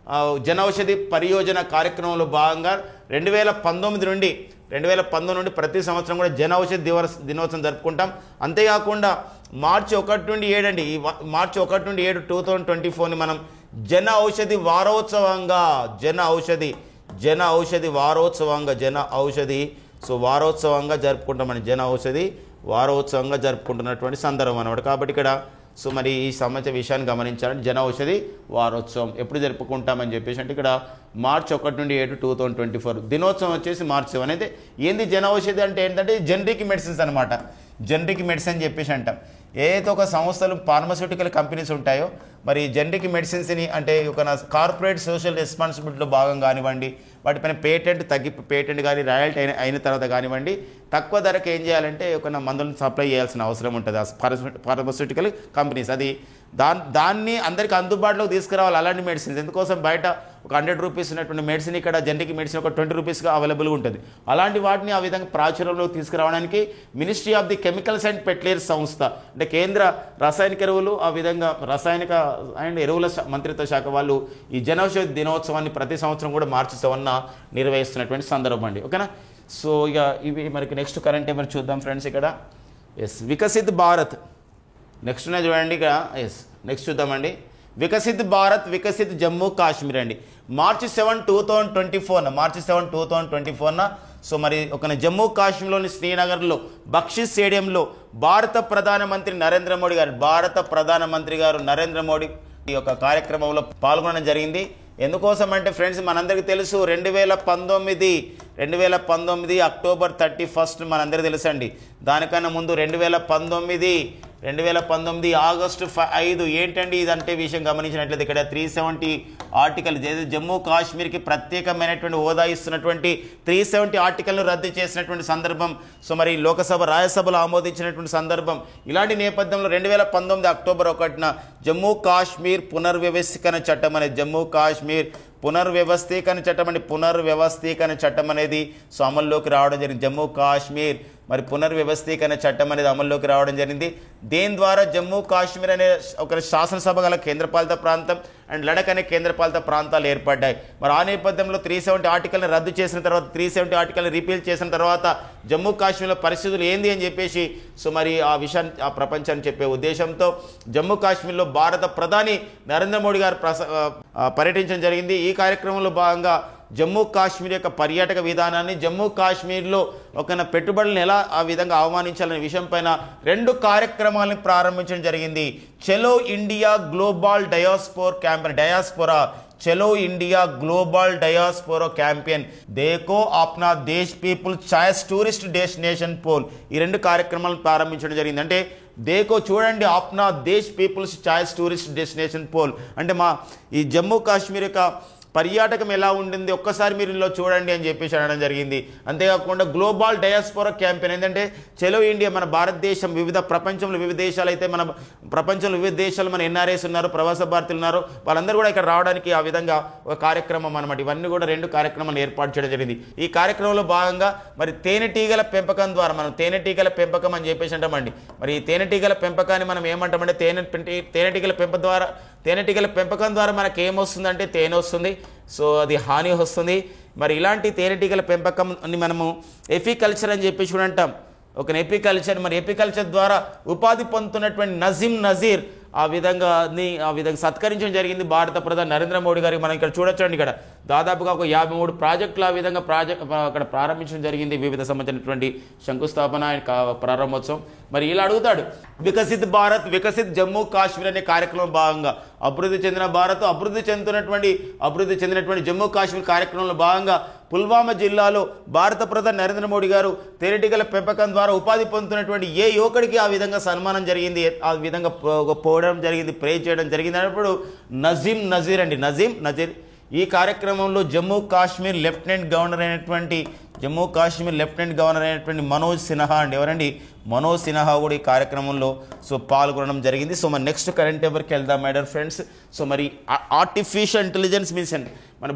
జన ఔషధి పరియోజన కార్యక్రమంలో భాగంగా 2019 నుండి ప్రతి సంవత్సరం కూడా జన ఔషధి దినోత్సవం జరుపుకుంటాం. అంతేకాకుండా మార్చి 1 నుండి 7 అండి, ఈ మార్చి 1 నుండి 7 2024ని మనం జన ఔషధి వారోత్సవంగా వారోత్సవంగా జరుపుకుంటామని జన ఔషధి వారోత్సవంగా జరుపుకుంటున్నటువంటి సందర్భం అనమాట. కాబట్టి ఇక్కడ సో మరి ఈ సంబంధించిన విషయాన్ని గమనించాలంటే జన ఔషధి వారోత్సవం ఎప్పుడు జరుపుకుంటామని చెప్పేసి అంటే ఇక్కడ మార్చి 1 నుండి 7 2024 దినోత్సవం వచ్చేసి మార్చి 7 అయితే ఏంది జన ఔషధి అంటే ఏంటంటే జనరిక్ మెడిసిన్స్ అనమాట. జనరిక్ మెడిసిన్ అని చెప్పేసి అంటాం. ఏదైతే ఒక సంస్థలు ఫార్మస్యూటికల్ కంపెనీస్ ఉంటాయో మరి జనరిక్ మెడిసిన్స్ని అంటే ఒక కార్పొరేట్ సోషల్ రెస్పాన్సిబిలిటీలో భాగం కానివ్వండి, వాటిపైన పేటెంట్ కానీ రాయల్టీ అయిన తర్వాత కానివ్వండి తక్కువ ధరకు ఏం చేయాలంటే ఒక మందులను సప్లై చేయాల్సిన అవసరం ఉంటుంది ఆ ఫార్మస్యూటికల్ కంపెనీస్. అది దాన్ని అందరికీ అందుబాటులోకి తీసుకురావాలి అలాంటి మెడిసిన్స్. ఎందుకోసం బయట ఒక 100 రూపీస్ ఉన్నటువంటి మెడిసిన్ ఇక్కడ జనరిక్ మెడిసిన్ ఒక 20 రూపీస్గా అవైలబుల్గా ఉంటుంది. అలాంటి వాటిని ఆ విధంగా ప్రాచుర్యంలోకి తీసుకురావడానికి ministry of the chemicals and fertilisers సంస్థ అంటే కేంద్ర రసాయనిక ఎరువులు ఆ విధంగా రసాయనిక అండ్ ఎరువుల మంత్రిత్వ శాఖ వాళ్ళు ఈ జనౌషధి దినోత్సవాన్ని ప్రతి సంవత్సరం కూడా మార్చి 7న నిర్వహిస్తున్నటువంటి సందర్భం అండి. ఓకేనా. సో ఇక ఇవి మనకి నెక్స్ట్ కరెంట్ అఫైర్ చూద్దాం ఫ్రెండ్స్. ఇక్కడ వికసిత్ భారత్ నెక్స్ట్ ఉన్నాయి చూడండి. ఇక్కడ నెక్స్ట్ చూద్దామండి. వికసిత్ భారత్ వికసిత్ జమ్మూ కాశ్మీర్ అండి. మార్చి 7 2024 మార్చి 7 2024 సో మరి ఒక జమ్మూ కాశ్మీర్లోని శ్రీనగర్లో బక్షీష్ స్టేడియంలో భారత ప్రధానమంత్రి నరేంద్ర మోడీ ఈ యొక్క కార్యక్రమంలో పాల్గొనడం జరిగింది. ఎందుకోసం అంటే ఫ్రెండ్స్, మనందరికీ తెలుసు 2019 అక్టోబర్ 31 మనందరికీ తెలుసండి. దానికన్నా ముందు 2019 ఆగస్టు 5 ఏంటండి ఇదంటే విషయం గమనించినట్లయితే ఇక్కడ 370 ఆర్టికల్ జమ్మూ కాశ్మీర్కి ప్రత్యేకమైనటువంటి హోదా ఇస్తున్నటువంటి 370 ఆర్టికల్ను రద్దు చేసినటువంటి సందర్భం. సో మరి లోకసభ రాజ్యసభలో ఆమోదించినటువంటి సందర్భం. ఇలాంటి నేపథ్యంలో 2019 అక్టోబర్ 1న జమ్మూ కాశ్మీర్ పునర్వ్యవస్థీకరణ చట్టం అనేది పునర్వ్యవస్థీకరణ చట్టం అనేది సో అమల్లోకి రావడం జరిగింది. జమ్మూ కాశ్మీర్ మరి పునర్వ్యవస్థీకరణ చట్టం అనేది అమల్లోకి రావడం జరిగింది. దీని ద్వారా జమ్మూ కాశ్మీర్ అనే ఒక శాసనసభ గల కేంద్రపాలిత ప్రాంతం అండ్ లడక్ అనే కేంద్రపాలిత ప్రాంతాలు ఏర్పడ్డాయి. మరి ఆ నేపథ్యంలో 370 ఆర్టికల్ని రద్దు చేసిన తర్వాత 370 ఆర్టికల్ని రిపీల్ చేసిన తర్వాత జమ్మూ కాశ్మీర్లో పరిస్థితులు ఏంది అని చెప్పేసి సో మరి ఆ విషయాన్ని ఆ ప్రపంచాన్ని చెప్పే ఉద్దేశంతో జమ్మూ కాశ్మీర్లో భారత ప్రధాని నరేంద్ర మోడీ గారు పర్యటించడం జరిగింది. ఈ కార్యక్రమంలో భాగంగా జమ్మూ కాశ్మీర్ యొక్క పర్యాటక విధానాన్ని, జమ్మూ కాశ్మీర్లో ఒక పెట్టుబడులను ఎలా ఆ విధంగా ఆహ్వానించాలనే విషయం పైన 2 కార్యక్రమాలను ప్రారంభించడం జరిగింది. Chalo India global diaspora Chalo India global diaspora campaign Dekho Apna Desh people choice tourist destination poll ఈ రెండు కార్యక్రమాలను ప్రారంభించడం జరిగింది. అంటే దేకో చూడండి Apna Desh people's choice tourist destination poll అంటే మా ఈ జమ్మూ కాశ్మీర్ యొక్క పర్యాటకం ఎలా ఉంటుంది ఒక్కసారి మీరు ఇందులో చూడండి అని చెప్పేసి అనడం జరిగింది. అంతేకాకుండా గ్లోబల్ డయాస్పోరా క్యాంపెయిన్ ఏంటంటే చలో ఇండియా మన భారతదేశం ప్రపంచంలో వివిధ దేశాలు అయితే మన ప్రపంచంలో వివిధ దేశాలు మన ఎన్ఆర్ఐస్ ఉన్నారు, ప్రవాస భారతీయులు ఉన్నారు, వాళ్ళందరూ కూడా ఇక్కడ రావడానికి ఆ విధంగా ఒక కార్యక్రమం అనమాట. ఇవన్నీ కూడా 2 కార్యక్రమాలు ఏర్పాటు చేయడం జరిగింది. ఈ కార్యక్రమంలో భాగంగా మరి తేనెటీగల పెంపకం ద్వారా మనం తేనెటీగల పెంపకం అని చెప్పేసి అంటామండి. మరి ఈ తేనెటీగల పెంపకాన్ని మనం ఏమంటామంటే తేనెటీగల పెంపకం ద్వారా మనకి ఏమొస్తుందంటే తేనె వస్తుంది, సో అది హాని వస్తుంది. మరి ఇలాంటి తేనెటీగల పెంపకంని మనము ఎపికల్చర్ అని చెప్పేసి కూడా అంటాం. ఒక ఎపికల్చర్, మరి ఎపికల్చర్ ద్వారా ఉపాధి పొందుతున్నటువంటి నజీం నజీర్ ఆ విధంగా సత్కరించడం జరిగింది భారత ప్రధాని నరేంద్ర మోడీ గారికి. మనం ఇక్కడ చూడొచ్చండి, ఇక్కడ దాదాపుగా ఒక 53 ప్రాజెక్టులు ఆ విధంగా అక్కడ ప్రారంభించడం జరిగింది. వివిధ సంబంధించినటువంటి శంకుస్థాపన ప్రారంభోత్సవం. మరి ఇలా అడుగుతాడు, వికసిత్ భారత్ వికసిత్ జమ్మూ కాశ్మీర్ అనే కార్యక్రమం భాగంగా అభివృద్ధి చెందిన భారత్ అభివృద్ధి చెందినటువంటి జమ్మూ కాశ్మీర్ కార్యక్రమంలో భాగంగా పుల్వామా జిల్లాలో భారత ప్రధాని నరేంద్ర మోడీ గారు తేనెటీగల పెంపకం ద్వారా ఉపాధి పొందుతున్నటువంటి ఏ యువకుడికి ఆ విధంగా సన్మానం జరిగింది, ఆ విధంగా పోవడం జరిగింది, ప్రే చేయడం జరిగింది అన్నప్పుడు నజీం నజీర్ ఈ కార్యక్రమంలో జమ్మూ కాశ్మీర్ లెఫ్టినెంట్ గవర్నర్ అయినటువంటి మనోజ్ సిన్హా అండి. ఎవరండి? మనోజ్ సిన్హా కూడా ఈ కార్యక్రమంలో సో పాల్గొనడం జరిగింది. సో మరి నెక్స్ట్ కరెంట్ అఫైర్కి వెళ్దాం మై డియర్ ఫ్రెండ్స్. సో మరి ఆర్టిఫిషియల్ ఇంటెలిజెన్స్ మీన్స్ అండి మన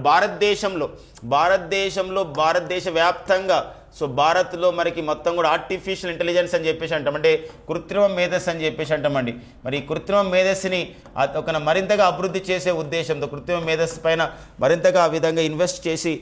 భారతదేశ వ్యాప్తంగా సో భారత్లో మనకి మొత్తం కూడా ఆర్టిఫిషియల్ ఇంటెలిజెన్స్ అని చెప్పేసి అంటాం, అంటే కృత్రిమ మేధస్సు అని చెప్పేసి అంటామండి. మరి ఈ కృత్రిమ మేధస్సుని ఒక మరింతగా అభివృద్ధి చేసే ఉద్దేశంతో కృత్రిమ మేధస్సు పైన మరింతగా ఆ విధంగా ఇన్వెస్ట్ చేసి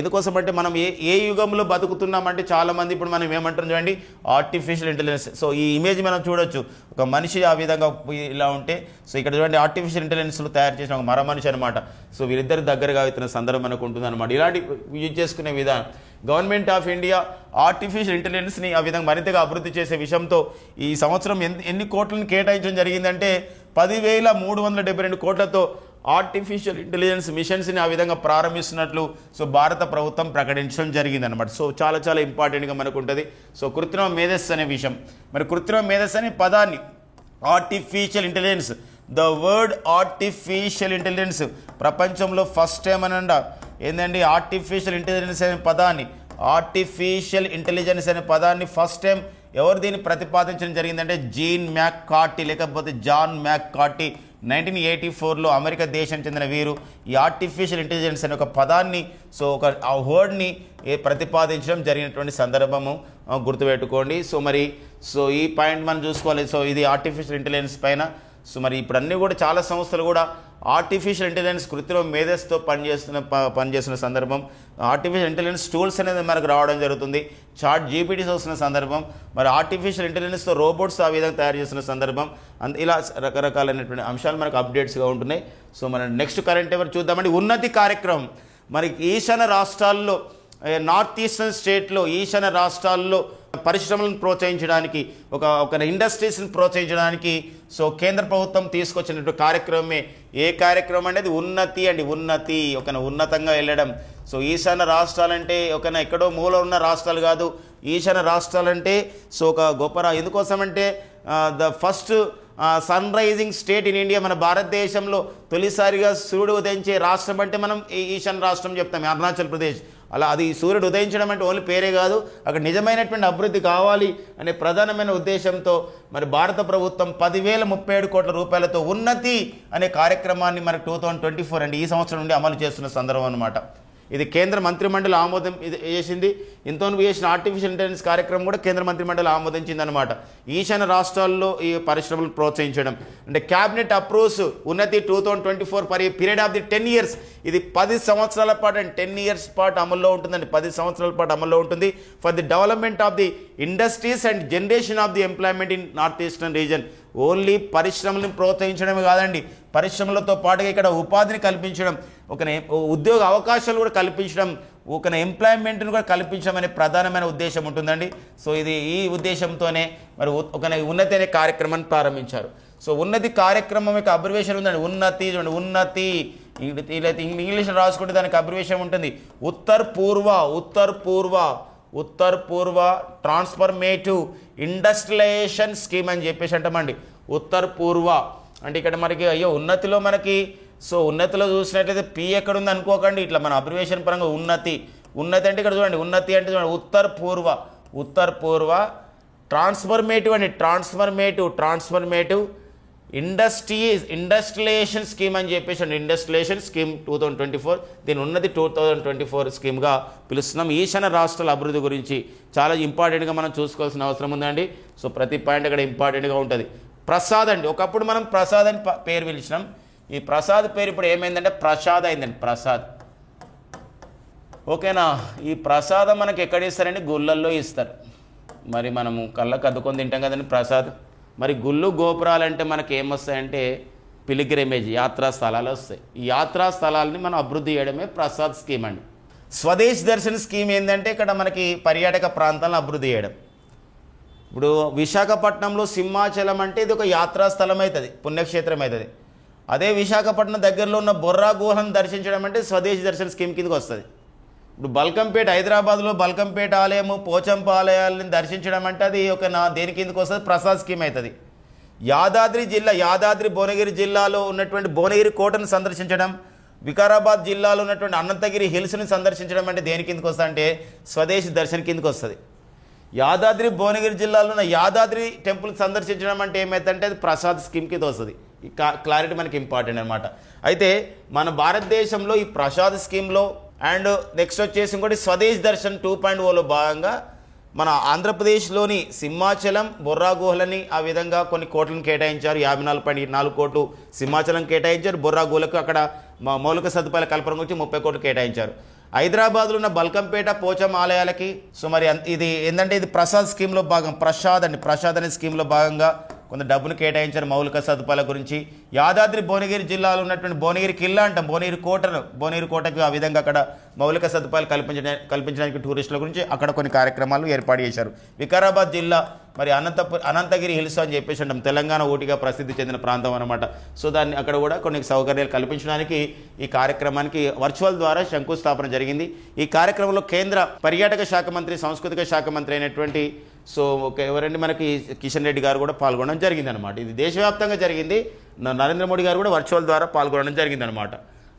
ఎందుకోసం అంటే మనం ఏ యుగంలో బతుకుతున్నామంటే చాలామంది ఇప్పుడు మనం ఏమంటాం చూడండి ఆర్టిఫిషియల్ ఇంటెలిజెన్స్. సో ఈ ఇమేజ్ మనం చూడొచ్చు, ఒక మనిషి ఆ విధంగా ఇలా ఉంటే సో ఇక్కడ చూడండి ఆర్టిఫిషియల్ ఇంటెలిజెన్స్లో తయారు చేసిన ఒక మర మనిషి అనమాట. సో వీరిద్దరు దగ్గరగా అవుతున్న సందర్భం మనకు ఉంటుంది అనమాట. ఇలాంటి యూజ్ చేసుకునే విధానం గవర్నమెంట్ ఆఫ్ ఇండియా ఆర్టిఫిషియల్ ఇంటెలిజెన్స్ని ఆ విధంగా మరింతగా అభివృద్ధి చేసే విషయంతో ఈ సంవత్సరం ఎన్ని కోట్లను కేటాయించడం జరిగిందంటే 10,372 కోట్లతో ఆర్టిఫిషియల్ ఇంటెలిజెన్స్ మిషన్స్ని ఆ విధంగా ప్రారంభిస్తున్నట్లు సో భారత ప్రభుత్వం ప్రకటించడం జరిగిందనమాట. సో చాలా చాలా ఇంపార్టెంట్గా మనకు ఉంటుంది. సో కృత్రిమ మేధస్సు అనే విషయం, మరి కృత్రిమ మేధస్సు అనే పదాన్ని artificial intelligence the word artificial intelligence ప్రపంచంలో ఫస్ట్ టైం అనంట ఏంటండి ఆర్టిఫిషియల్ ఇంటెలిజెన్స్ అనే పదాన్ని ఫస్ట్ టైం ఎవరు దీన్ని ప్రతిపాదించడం జరిగిందంటే జాన్ మ్యాక్కార్టీ 1984లో అమెరికా దేశం చెందిన వీరు ఈ ఆర్టిఫిషియల్ ఇంటెలిజెన్స్ అనే ఒక పదాన్ని సో ఒక ఆ వర్డ్ని ప్రతిపాదించడం జరిగినటువంటి సందర్భము గుర్తుపెట్టుకోండి. సో ఈ పాయింట్ మనం చూసుకోవాలి. సో ఇది ఆర్టిఫిషియల్ ఇంటెలిజెన్స్ పైన. సో మరి ఇప్పుడు అన్నీ కూడా చాలా సంస్థలు కూడా ఆర్టిఫిషియల్ ఇంటెలిజెన్స్ కృత్రిమ మేధస్సుతో పనిచేస్తున్న సందర్భం, ఆర్టిఫిషియల్ ఇంటెలిజెన్స్ టూల్స్ అనేది మనకు రావడం జరుగుతుంది. చాట్ జీపీటీస్ వస్తున్న సందర్భం, మరి ఆర్టిఫిషియల్ ఇంటెలిజెన్స్తో రోబోట్స్ ఆ విధంగా తయారు చేస్తున్న సందర్భం, ఇలా రకరకాలైనటువంటి అంశాలు మనకు అప్డేట్స్గా ఉంటున్నాయి. సో మనం నెక్స్ట్ కరెంట్ అఫైర్ చూద్దామండి. ఉన్నతి కార్యక్రమం మరి ఈశాన్య రాష్ట్రాల్లో నార్త్ ఈస్టర్న్ స్టేట్లో ఈశాన్య రాష్ట్రాల్లో పరిశ్రమలను ప్రోత్సహించడానికి ఒక ఇండస్ట్రీస్ని ప్రోత్సహించడానికి సో కేంద్ర ప్రభుత్వం తీసుకొచ్చినటువంటి కార్యక్రమమే ఏ కార్యక్రమం అనేది ఉన్నతి అండి. ఉన్నతి ఒక ఉన్నతంగా వెళ్ళడం. సో ఈశాన్య రాష్ట్రాలంటే ఎక్కడో మూల ఉన్న రాష్ట్రాలు కాదు. ఈశాన్య రాష్ట్రాలంటే సో ఒక గొప్ప ఎందుకోసమంటే the first sun rising state in India, మన భారతదేశంలో తొలిసారిగా సూర్యుడు ఉదయించే రాష్ట్రం అంటే మనం ఈశాన్య రాష్ట్రం చెప్తాం, అరుణాచల్ ప్రదేశ్. అలా అది సూర్యుడు ఉదయించడం అంటే ఓన్లీ పేరే కాదు, అక్కడ నిజమైనటువంటి అభివృద్ధి కావాలి అనే ప్రధానమైన ఉద్దేశంతో మరి భారత ప్రభుత్వం 10,037 కోట్ల రూపాయలతో ఉన్నతి అనే కార్యక్రమాన్ని మనకు 2024 అంటే ఈ సంవత్సరం నుండి అమలు చేస్తున్న సందర్భం అన్నమాట. ఇది కేంద్ర మంత్రిమండలి ఆమోదం చేసింది. ఇంతవరకు చేసిన ఆర్టిఫిషియల్ ఇంటెలిజెన్స్ కార్యక్రమం కూడా కేంద్ర మంత్రిమండలి ఆమోదించింది అనమాట. ఈశాన్య రాష్ట్రాల్లో ఈ పరిశ్రమలు ప్రోత్సహించడం అంటే cabinet approves Unnati 2024 for a period of the 10 years. ఇది 10 సంవత్సరాల పాటు అండ్ 10 years పాటు అమల్లో ఉంటుందండి. 10 సంవత్సరాల పాటు అమల్లో ఉంటుంది. For the development of the industries and generation of the employment in north eastern region. Only పరిశ్రమలను ప్రోత్సహించడమే కాదండి, పరిశ్రమలతో పాటుగా ఇక్కడ ఉపాధిని కల్పించడం, ఉద్యోగ అవకాశాలు కూడా కల్పించడం, ఎంప్లాయ్మెంట్ను కూడా కల్పించడం అనే ప్రధానమైన ఉద్దేశం ఉంటుందండి. సో ఇది ఈ ఉద్దేశంతోనే మరి ఉన్నతి అనే కార్యక్రమాన్ని ప్రారంభించారు. సో ఉన్నతి కార్యక్రమం యొక్క అబ్రివేషన్ ఉందండి. ఉన్నతి చూడండి, ఉన్నతి ఇంగ్లీష్లో రాసుకుంటే దానికి అబ్రివేషన్ ఉంటుంది ఉత్తర్ పూర్వ ట్రాన్స్ఫర్మేటివ్ ఇండస్ట్రియలైజేషన్ స్కీమ్ అని చెప్పేసి అంటామండి. ఉత్తర్ పూర్వ అంటే ఇక్కడ మనకి ఉన్నతిలో మనకి సో ఉన్నతిలో చూసినట్లయితే పి ఎక్కడ ఉంది అనుకోకండి, ఇట్లా మన అబ్రివేషన్ పరంగా ఉన్నతి అంటే ఇక్కడ చూడండి, ఉన్నతి అంటే చూడండి ఉత్తర్ పూర్వ ట్రాన్స్ఫర్మేటివ్ అండి, ట్రాన్స్ఫర్మేటివ్ ఇండస్ట్రియలైజేషన్ స్కీమ్ అని చెప్పేసి అండి. ఇండస్ట్రియలైజేషన్ స్కీమ్ 2024, దీని ఉన్నది 2024 స్కీమ్గా పిలుస్తున్నాం. ఈశాన్య రాష్ట్రాల అభివృద్ధి గురించి చాలా ఇంపార్టెంట్గా మనం చూసుకోవాల్సిన అవసరం ఉందండి. సో ప్రతి పాయింట్ అక్కడ ఇంపార్టెంట్గా ఉంటుంది. ప్రసాద్ అండి, ఒకప్పుడు మనం ప్రసాద్ అని పేరు పిలిచినాం. ఈ ప్రసాద్ పేరు ఇప్పుడు ఏమైందంటే ప్రసాద్ అయిందండి. ప్రసాద్ ఓకేనా. ఈ ప్రసాదం మనకి ఎక్కడ ఇస్తారండి? గుళ్ళల్లో ఇస్తారు. మరి మనము కళ్ళకు అద్దుకొని తింటాం కదండి ప్రసాద్. మరి గుళ్ళు గోపురాలంటే మనకి ఏమొస్తాయంటే పిలిగ్రిమేజ్ యాత్రా స్థలాలు వస్తాయి. ఈ యాత్రా స్థలాలని మనం అభివృద్ధి చేయడమే ప్రసాద్ స్కీమ్ అండి. స్వదేశ్ దర్శన్ స్కీమ్ ఏంటంటే ఇక్కడ మనకి పర్యాటక ప్రాంతాలను అభివృద్ధి చేయడం. ఇప్పుడు విశాఖపట్నంలో సింహాచలం అంటే ఇది ఒక యాత్రా స్థలం అవుతుంది, పుణ్యక్షేత్రం అవుతుంది. అదే విశాఖపట్నం దగ్గరలో ఉన్న బొర్రా గుహలను దర్శించడం అంటే స్వదేశ్ దర్శన్ స్కీమ్ కిందకి వస్తుంది. ఇప్పుడు బల్కంపేట, హైదరాబాద్లో బల్కంపేట ఆలయము, పోచంప ఆలయాలను దర్శించడం అంటే అది దేని కిందకి వస్తుంది? ప్రసాద్ స్కీమ్ అవుతుంది. యాదాద్రి భువనగిరి జిల్లాలో ఉన్నటువంటి భువనగిరి కోటను సందర్శించడం, వికారాబాద్ జిల్లాలో ఉన్నటువంటి అనంతగిరి హిల్స్ని సందర్శించడం అంటే దేని కిందకి వస్తుంది? అంటే స్వదేశీ దర్శన్ కిందకి వస్తుంది. యాదాద్రి భువనగిరి జిల్లాలో ఉన్న యాదాద్రి టెంపుల్ సందర్శించడం అంటే ఏమైందంటే అది ప్రసాద్ స్కీమ్ కింద వస్తుంది. ఈ క్లారిటీ మనకి ఇంపార్టెంట్ అనమాట. అయితే మన భారతదేశంలో ఈ ప్రసాద్ స్కీమ్లో అండ్ నెక్స్ట్ వచ్చేసి ఇంకోటి స్వదేశ్ దర్శన్ 2.0లో భాగంగా మన ఆంధ్రప్రదేశ్లోని సింహాచలం, బొర్రా గుహలని ఆ విధంగా కొన్ని కోట్లను కేటాయించారు. 54.4 కోట్లు సింహాచలం కేటాయించారు. బొర్రా గుహలకు అక్కడ మౌలిక సదుపాయాల కల్పన గురించి 30 కోట్లు కేటాయించారు. హైదరాబాద్లో ఉన్న బల్కంపేట, పోచం ఆలయాలకి సో మరి ఇది ఏంటంటే ఇది ప్రసాద్ స్కీమ్లో భాగం. ప్రసాద్ అనే స్కీమ్లో భాగంగా కొంత డబ్బును కేటాయించారు మౌలిక సదుపాయాల గురించి. యాదాద్రి భువనగిరి జిల్లాలో ఉన్నటువంటి భువనగిరి కిల్లా అంటాం, భువనగిరి కోటకు ఆ విధంగా అక్కడ మౌలిక సదుపాయాలు కల్పించడానికి టూరిస్టుల గురించి అక్కడ కొన్ని కార్యక్రమాలు ఏర్పాటు చేశారు. వికారాబాద్ జిల్లా మరి అనంతగిరి హిల్స్ అని చెప్పేసి అంటాం, తెలంగాణ ఊటిగా ప్రసిద్ధి చెందిన ప్రాంతం అనమాట. సో దాన్ని అక్కడ కూడా కొన్ని సౌకర్యాలు కల్పించడానికి ఈ కార్యక్రమానికి వర్చువల్ ద్వారా శంకుస్థాపన జరిగింది. ఈ కార్యక్రమంలో కేంద్ర పర్యాటక శాఖ మంత్రి, సాంస్కృతిక శాఖ మంత్రి అయినటువంటి సో ఎవరండి మనకి కిషన్ రెడ్డి గారు కూడా పాల్గొనడం జరిగింది అనమాట. ఇది దేశవ్యాప్తంగా జరిగింది. నరేంద్ర మోడీ గారు కూడా వర్చువల్ ద్వారా పాల్గొనడం జరిగింది అనమాట.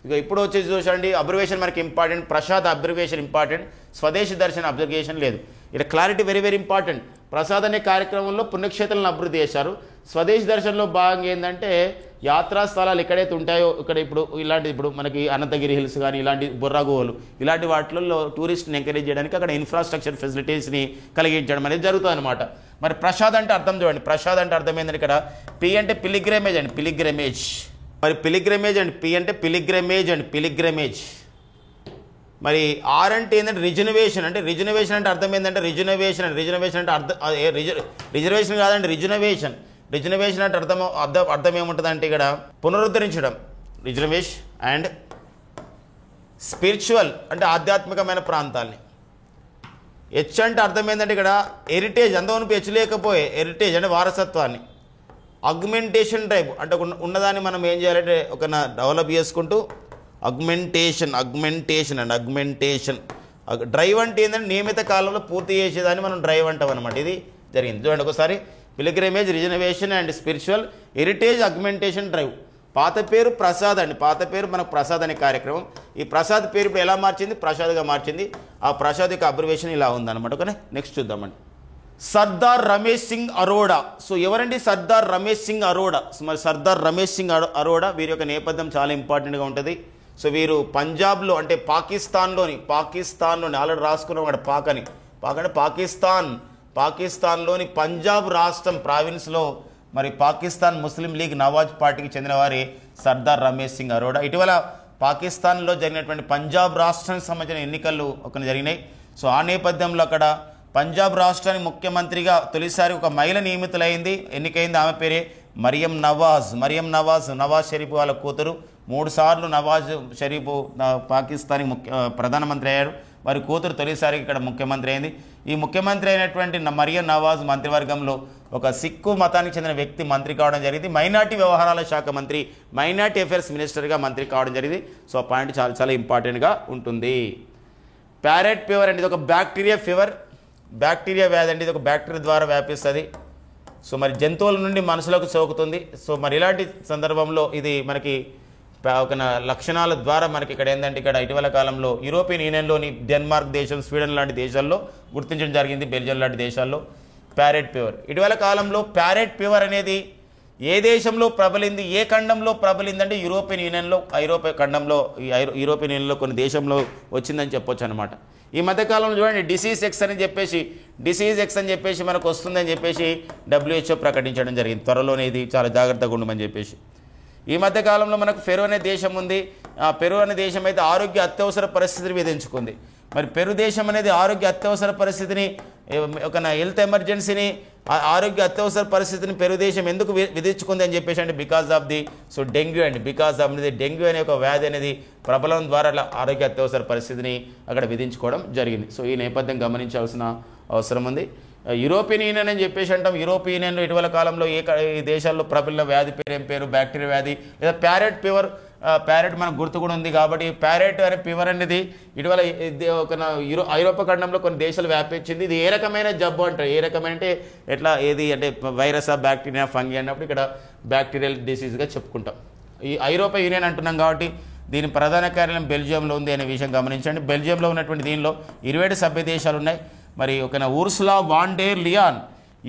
ఇక ఇప్పుడు వచ్చేసి చూసండి, అబ్రివేషన్ మనకి ఇంపార్టెంట్. ప్రసాద్ అబ్రివేషన్ ఇంపార్టెంట్, స్వదేశీ దర్శన్ అబ్రివేషన్ లేదు. ఇక్కడ clarity very very important. Prasad అనే కార్యక్రమంలో పుణ్యక్షేత్రాలను అభివృద్ధి చేశారు. స్వదేశీ దర్శన్లో భాగంగా ఏంటంటే యాత్రా స్థలాలు ఎక్కడైతే ఉంటాయో ఇక్కడ ఇప్పుడు మనకి అనంతగిరి హిల్స్ కానీ ఇలాంటి బొర్రా గుహలు ఇలాంటి వాటిల్లో టూరిస్ట్ని ఎంకరేజ్ చేయడానికి అక్కడ ఇన్ఫ్రాస్ట్రక్చర్ ఫెసిలిటీస్ని కలిగించడం అనేది జరుగుతుంది అనమాట. మరి ప్రసాద్ అంటే అర్థం చూడండి. ప్రసాద్ అంటే అర్థం ఏంటంటే ఇక్కడ పి అంటే పిలిగ్రిమేజ్ అండి, పిలిగ్రిమేజ్. మరి పిలిగ్రిమేజ్ అండ్ పి అంటే పిలిగ్రిమేజ్. మరి ఆర్ అంటే ఏంటంటే రిజర్వేషన్ అంటే అర్థం ఏంటంటే రిజర్వేషన్ అంటే రిజర్వేషన్ కాదండి, రిజర్వేషన్ అంటే అర్థం ఏముంటుంది అంటే ఇక్కడ పునరుద్ధరించడం, రిజర్వేషన్. అండ్ స్పిరిచువల్ అంటే ఆధ్యాత్మికమైన ప్రాంతాలని, హెచ్ అంటే అర్థం ఏంటంటే ఇక్కడ హెరిటేజ్, అంతవరకు హెచ్ లేకపోయే హెరిటేజ్ అంటే వారసత్వాన్ని. అగ్మెంటేషన్ టైప్ అంటే ఉన్నదాన్ని మనం ఏం చేయాలంటే ఒక డెవలప్ చేసుకుంటూ అగ్మెంటేషన్ డ్రైవ్ అంటే ఏంటంటే నియమిత కాలంలో పూర్తి చేసేదాన్ని మనం డ్రైవ్ అంటాం అనమాట. ఇది జరిగింది చూడండి ఒకసారి. Pilgrimage, reservation and spiritual heritage augmentation drive. పాత పేరు ప్రసాద్ అండి, పాత పేరు మనకు ప్రసాద్ అనే కార్యక్రమం. ఈ ప్రసాద్ పేరు ఇప్పుడు ఎలా మార్చింది, ప్రసాద్గా మార్చింది. ఆ ప్రసాద్ యొక్క అబ్రివేషన్ ఇలా ఉందన్నమాట. ఓకే, నెక్స్ట్ చూద్దామండి. సర్దార్ రమేష్ సింగ్ అరోడా. సో ఎవరండి సర్దార్ రమేష్ సింగ్ అరోడా? మరి సర్దార్ రమేష్ సింగ్ అరోడా వీరి యొక్క నేపథ్యం చాలా ఇంపార్టెంట్గా ఉంటుంది. సో వీరు పంజాబ్లో అంటే పాకిస్తాన్లోని ఆల్రెడీ రాసుకున్నాం అక్కడ పాక్ అంటే పాకిస్తాన్లోని పంజాబ్ రాష్ట్రం ప్రావిన్స్లో మరి పాకిస్తాన్ ముస్లిం లీగ్ నవాజ్ పార్టీకి చెందిన వారి సర్దార్ రమేష్ సింగ్ అరోడా. ఇటీవల పాకిస్తాన్లో జరిగినటువంటి పంజాబ్ రాష్ట్రానికి సంబంధించిన ఎన్నికలు జరిగినాయి. సో ఆ నేపథ్యంలో అక్కడ పంజాబ్ రాష్ట్రానికి ముఖ్యమంత్రిగా తొలిసారి ఒక మహిళ ఎన్నికైంది. ఆమె పేరే మరియం నవాజ్ షరీఫ్ వాళ్ళ కూతురు. 3 సార్లు నవాజ్ షరీఫ్ పాకిస్తాన్కి ప్రధానమంత్రి అయ్యారు. వారి కూతురు తొలిసారి ఇక్కడ ముఖ్యమంత్రి అయింది. ఈ ముఖ్యమంత్రి అయినటువంటి మరియం నవాజ్ మంత్రివర్గంలో ఒక సిక్కు మతానికి చెందిన వ్యక్తి మంత్రి కావడం జరిగింది. మైనార్టీ వ్యవహారాల శాఖ మంత్రి, మైనార్టీ అఫేర్స్ మినిస్టర్గా మంత్రి కావడం జరిగింది. సో ఆ పాయింట్ చాలా చాలా ఇంపార్టెంట్గా ఉంటుంది. ప్యారెట్ ఫీవర్ అంటే ఇది ఒక బ్యాక్టీరియా వ్యాధి అండి. ఇది ఒక బ్యాక్టీరియా ద్వారా వ్యాపిస్తుంది. సో మరి జంతువుల నుండి మనుషులకు సోకుతుంది. సో మరి ఇలాంటి సందర్భంలో ఇది మనకి ఒక లక్షణాల ద్వారా మనకి ఇక్కడ ఏంటంటే ఇక్కడ ఇటీవల కాలంలో యూరోపియన్ యూనియన్లోని డెన్మార్క్ దేశం, స్వీడన్ లాంటి దేశాల్లో గుర్తించడం జరిగింది, బెల్జియం లాంటి దేశాల్లో ప్యారెట్ ఫీవర్. ఇటీవల కాలంలో ప్యారెట్ ఫీవర్ అనేది ఏ దేశంలో ప్రబలింది, ఏ ఖండంలో ప్రబలింది అంటే యూరోపియన్ యూనియన్లో, యూరోపియన్ యూనియన్లో కొన్ని దేశంలో వచ్చిందని చెప్పొచ్చు అనమాట. ఈ మధ్యకాలంలో చూడండి డిసీజ్ ఎక్స్ అని చెప్పేసి మనకు వస్తుందని చెప్పేసి WHO ప్రకటించడం జరిగింది. త్వరలోనే ఇది చాలా జాగ్రత్తగా ఉండమని చెప్పేసి. ఈ మధ్యకాలంలో మనకు పెరు అనే దేశం ఉంది. పెరు అనే దేశం అయితే ఆరోగ్య అత్యవసర పరిస్థితిని విధించుకుంది. మరి పెరు దేశం అనేది ఆరోగ్య అత్యవసర పరిస్థితిని, ఒక హెల్త్ ఎమర్జెన్సీని, ఆరోగ్య అత్యవసర పరిస్థితిని పెరు దేశం ఎందుకు విధించుకుంది అని చెప్పేసి అంటే బికాజ్ ఆఫ్ డెంగ్యూ అండి. డెంగ్యూ అనే ఒక వ్యాధి అనేది ప్రబలం ద్వారా ఆరోగ్య అత్యవసర పరిస్థితిని అక్కడ విధించుకోవడం జరిగింది. సో ఈ నేపథ్యం గమనించాల్సిన అవసరం ఉంది. యూరోపియన్ యూనియన్ అని చెప్పేసి అంటాం. యూరోపియన్ యూనియన్లో ఇటీవల కాలంలో ఏ దేశాల్లో ప్రబలిన వ్యాధి పేరు బ్యాక్టీరియా వ్యాధి లేదా ప్యారెట్ ఫీవర్. ప్యారెట్ మనకు గుర్తు కూడా ఉంది కాబట్టి ప్యారెట్ అనే ఫీవర్ అనేది ఇటీవల ఒక ఐరోపా ఖండంలో కొన్ని దేశాలు వ్యాపించింది. ఇది ఏ రకమైన జబ్బు అంటారు, ఏ రకమైన అంటే ఎట్లా ఏది అంటే వైరసా, బ్యాక్టీరియా, ఫంగి అన్నప్పుడు ఇక్కడ బ్యాక్టీరియల్ డిసీజ్గా చెప్పుకుంటాం. ఈ ఐరోపా యూనియన్ అంటున్నాం కాబట్టి దీని ప్రధాన కార్యాలయం బెల్జియంలో ఉంది అనే విషయం గమనించండి. బెల్జియంలో ఉన్నటువంటి దీనిలో 27 సభ్య దేశాలు ఉన్నాయి. మరి ఒక Ursula von der Leyen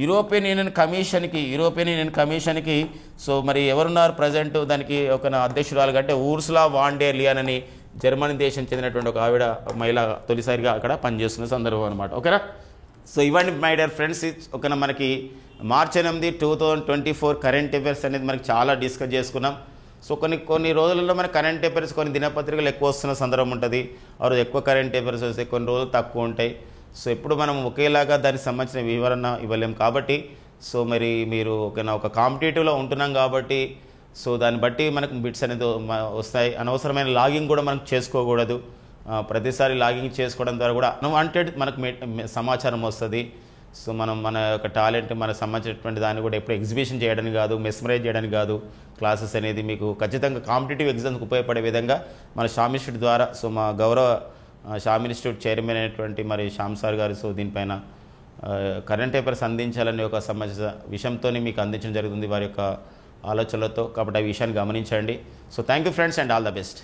European Union కమిషన్కి సో మరి ఎవరున్నారు ప్రజెంట్ దానికి ఒక అధ్యక్షురాలు అంటే ఉర్సులా వాన్ డెర్ లియాన్ అని జర్మనీ దేశం చెందినటువంటి ఒక ఆవిడ మహిళ తొలిసారిగా అక్కడ పనిచేస్తున్న సందర్భం అనమాట. ఓకేనా. సో ఇవన్నీ మై డియర్ ఫ్రెండ్స్, ఒక మనకి మార్చి 8, 2024 కరెంట్ అఫైర్స్ అనేది మనకి చాలా డిస్కస్ చేసుకున్నాం. సో కొన్ని రోజులలో మన కరెంట్ అఫైర్స్ కొన్ని దినపత్రికలు ఎక్కువ వస్తున్న సందర్భం ఉంటుంది. ఆ రోజు ఎక్కువ కరెంట్ అఫైర్స్ వస్తే కొన్ని రోజులు తక్కువ ఉంటాయి. సో ఎప్పుడు మనం ఒకేలాగా దానికి సంబంధించిన వివరణ ఇవ్వలేం కాబట్టి సో మరి మీరు ఒక కాంపిటేటివ్లో ఉంటున్నాం కాబట్టి సో దాన్ని బట్టి మనకు బిట్స్ అనేది వస్తాయి. అనవసరమైన లాగింగ్ కూడా మనం చేసుకోకూడదు. ప్రతిసారి లాగింగ్ చేసుకోవడం ద్వారా కూడా అన్వాంటెడ్ మనకు సమాచారం వస్తుంది. సో మనం మన యొక్క టాలెంట్ మనకు సంబంధించినటువంటి దాన్ని కూడా ఎప్పుడు ఎగ్జిబిషన్ చేయడానికి కాదు, మెస్మరైజ్ చేయడానికి కాదు. క్లాసెస్ అనేది మీకు ఖచ్చితంగా కాంపిటేటివ్ ఎగ్జామ్స్కి ఉపయోగపడే విధంగా మన షామ్ ఇన్స్టిట్యూట్ ద్వారా సో మా గౌరవ షామ్ ఇన్స్టిట్యూట్ చైర్మన్ అయినటువంటి మరి శ్యామ్ సార్ గారు సో దీనిపైన కరెంట్ అఫైర్స్ అందించాలనే ఒక సంబంధించిన విషయంతో మీకు అందించడం జరుగుతుంది వారి యొక్క ఆలోచనలతో. కాబట్టి ఆ విషయాన్ని గమనించండి. So thank you friends and all the best.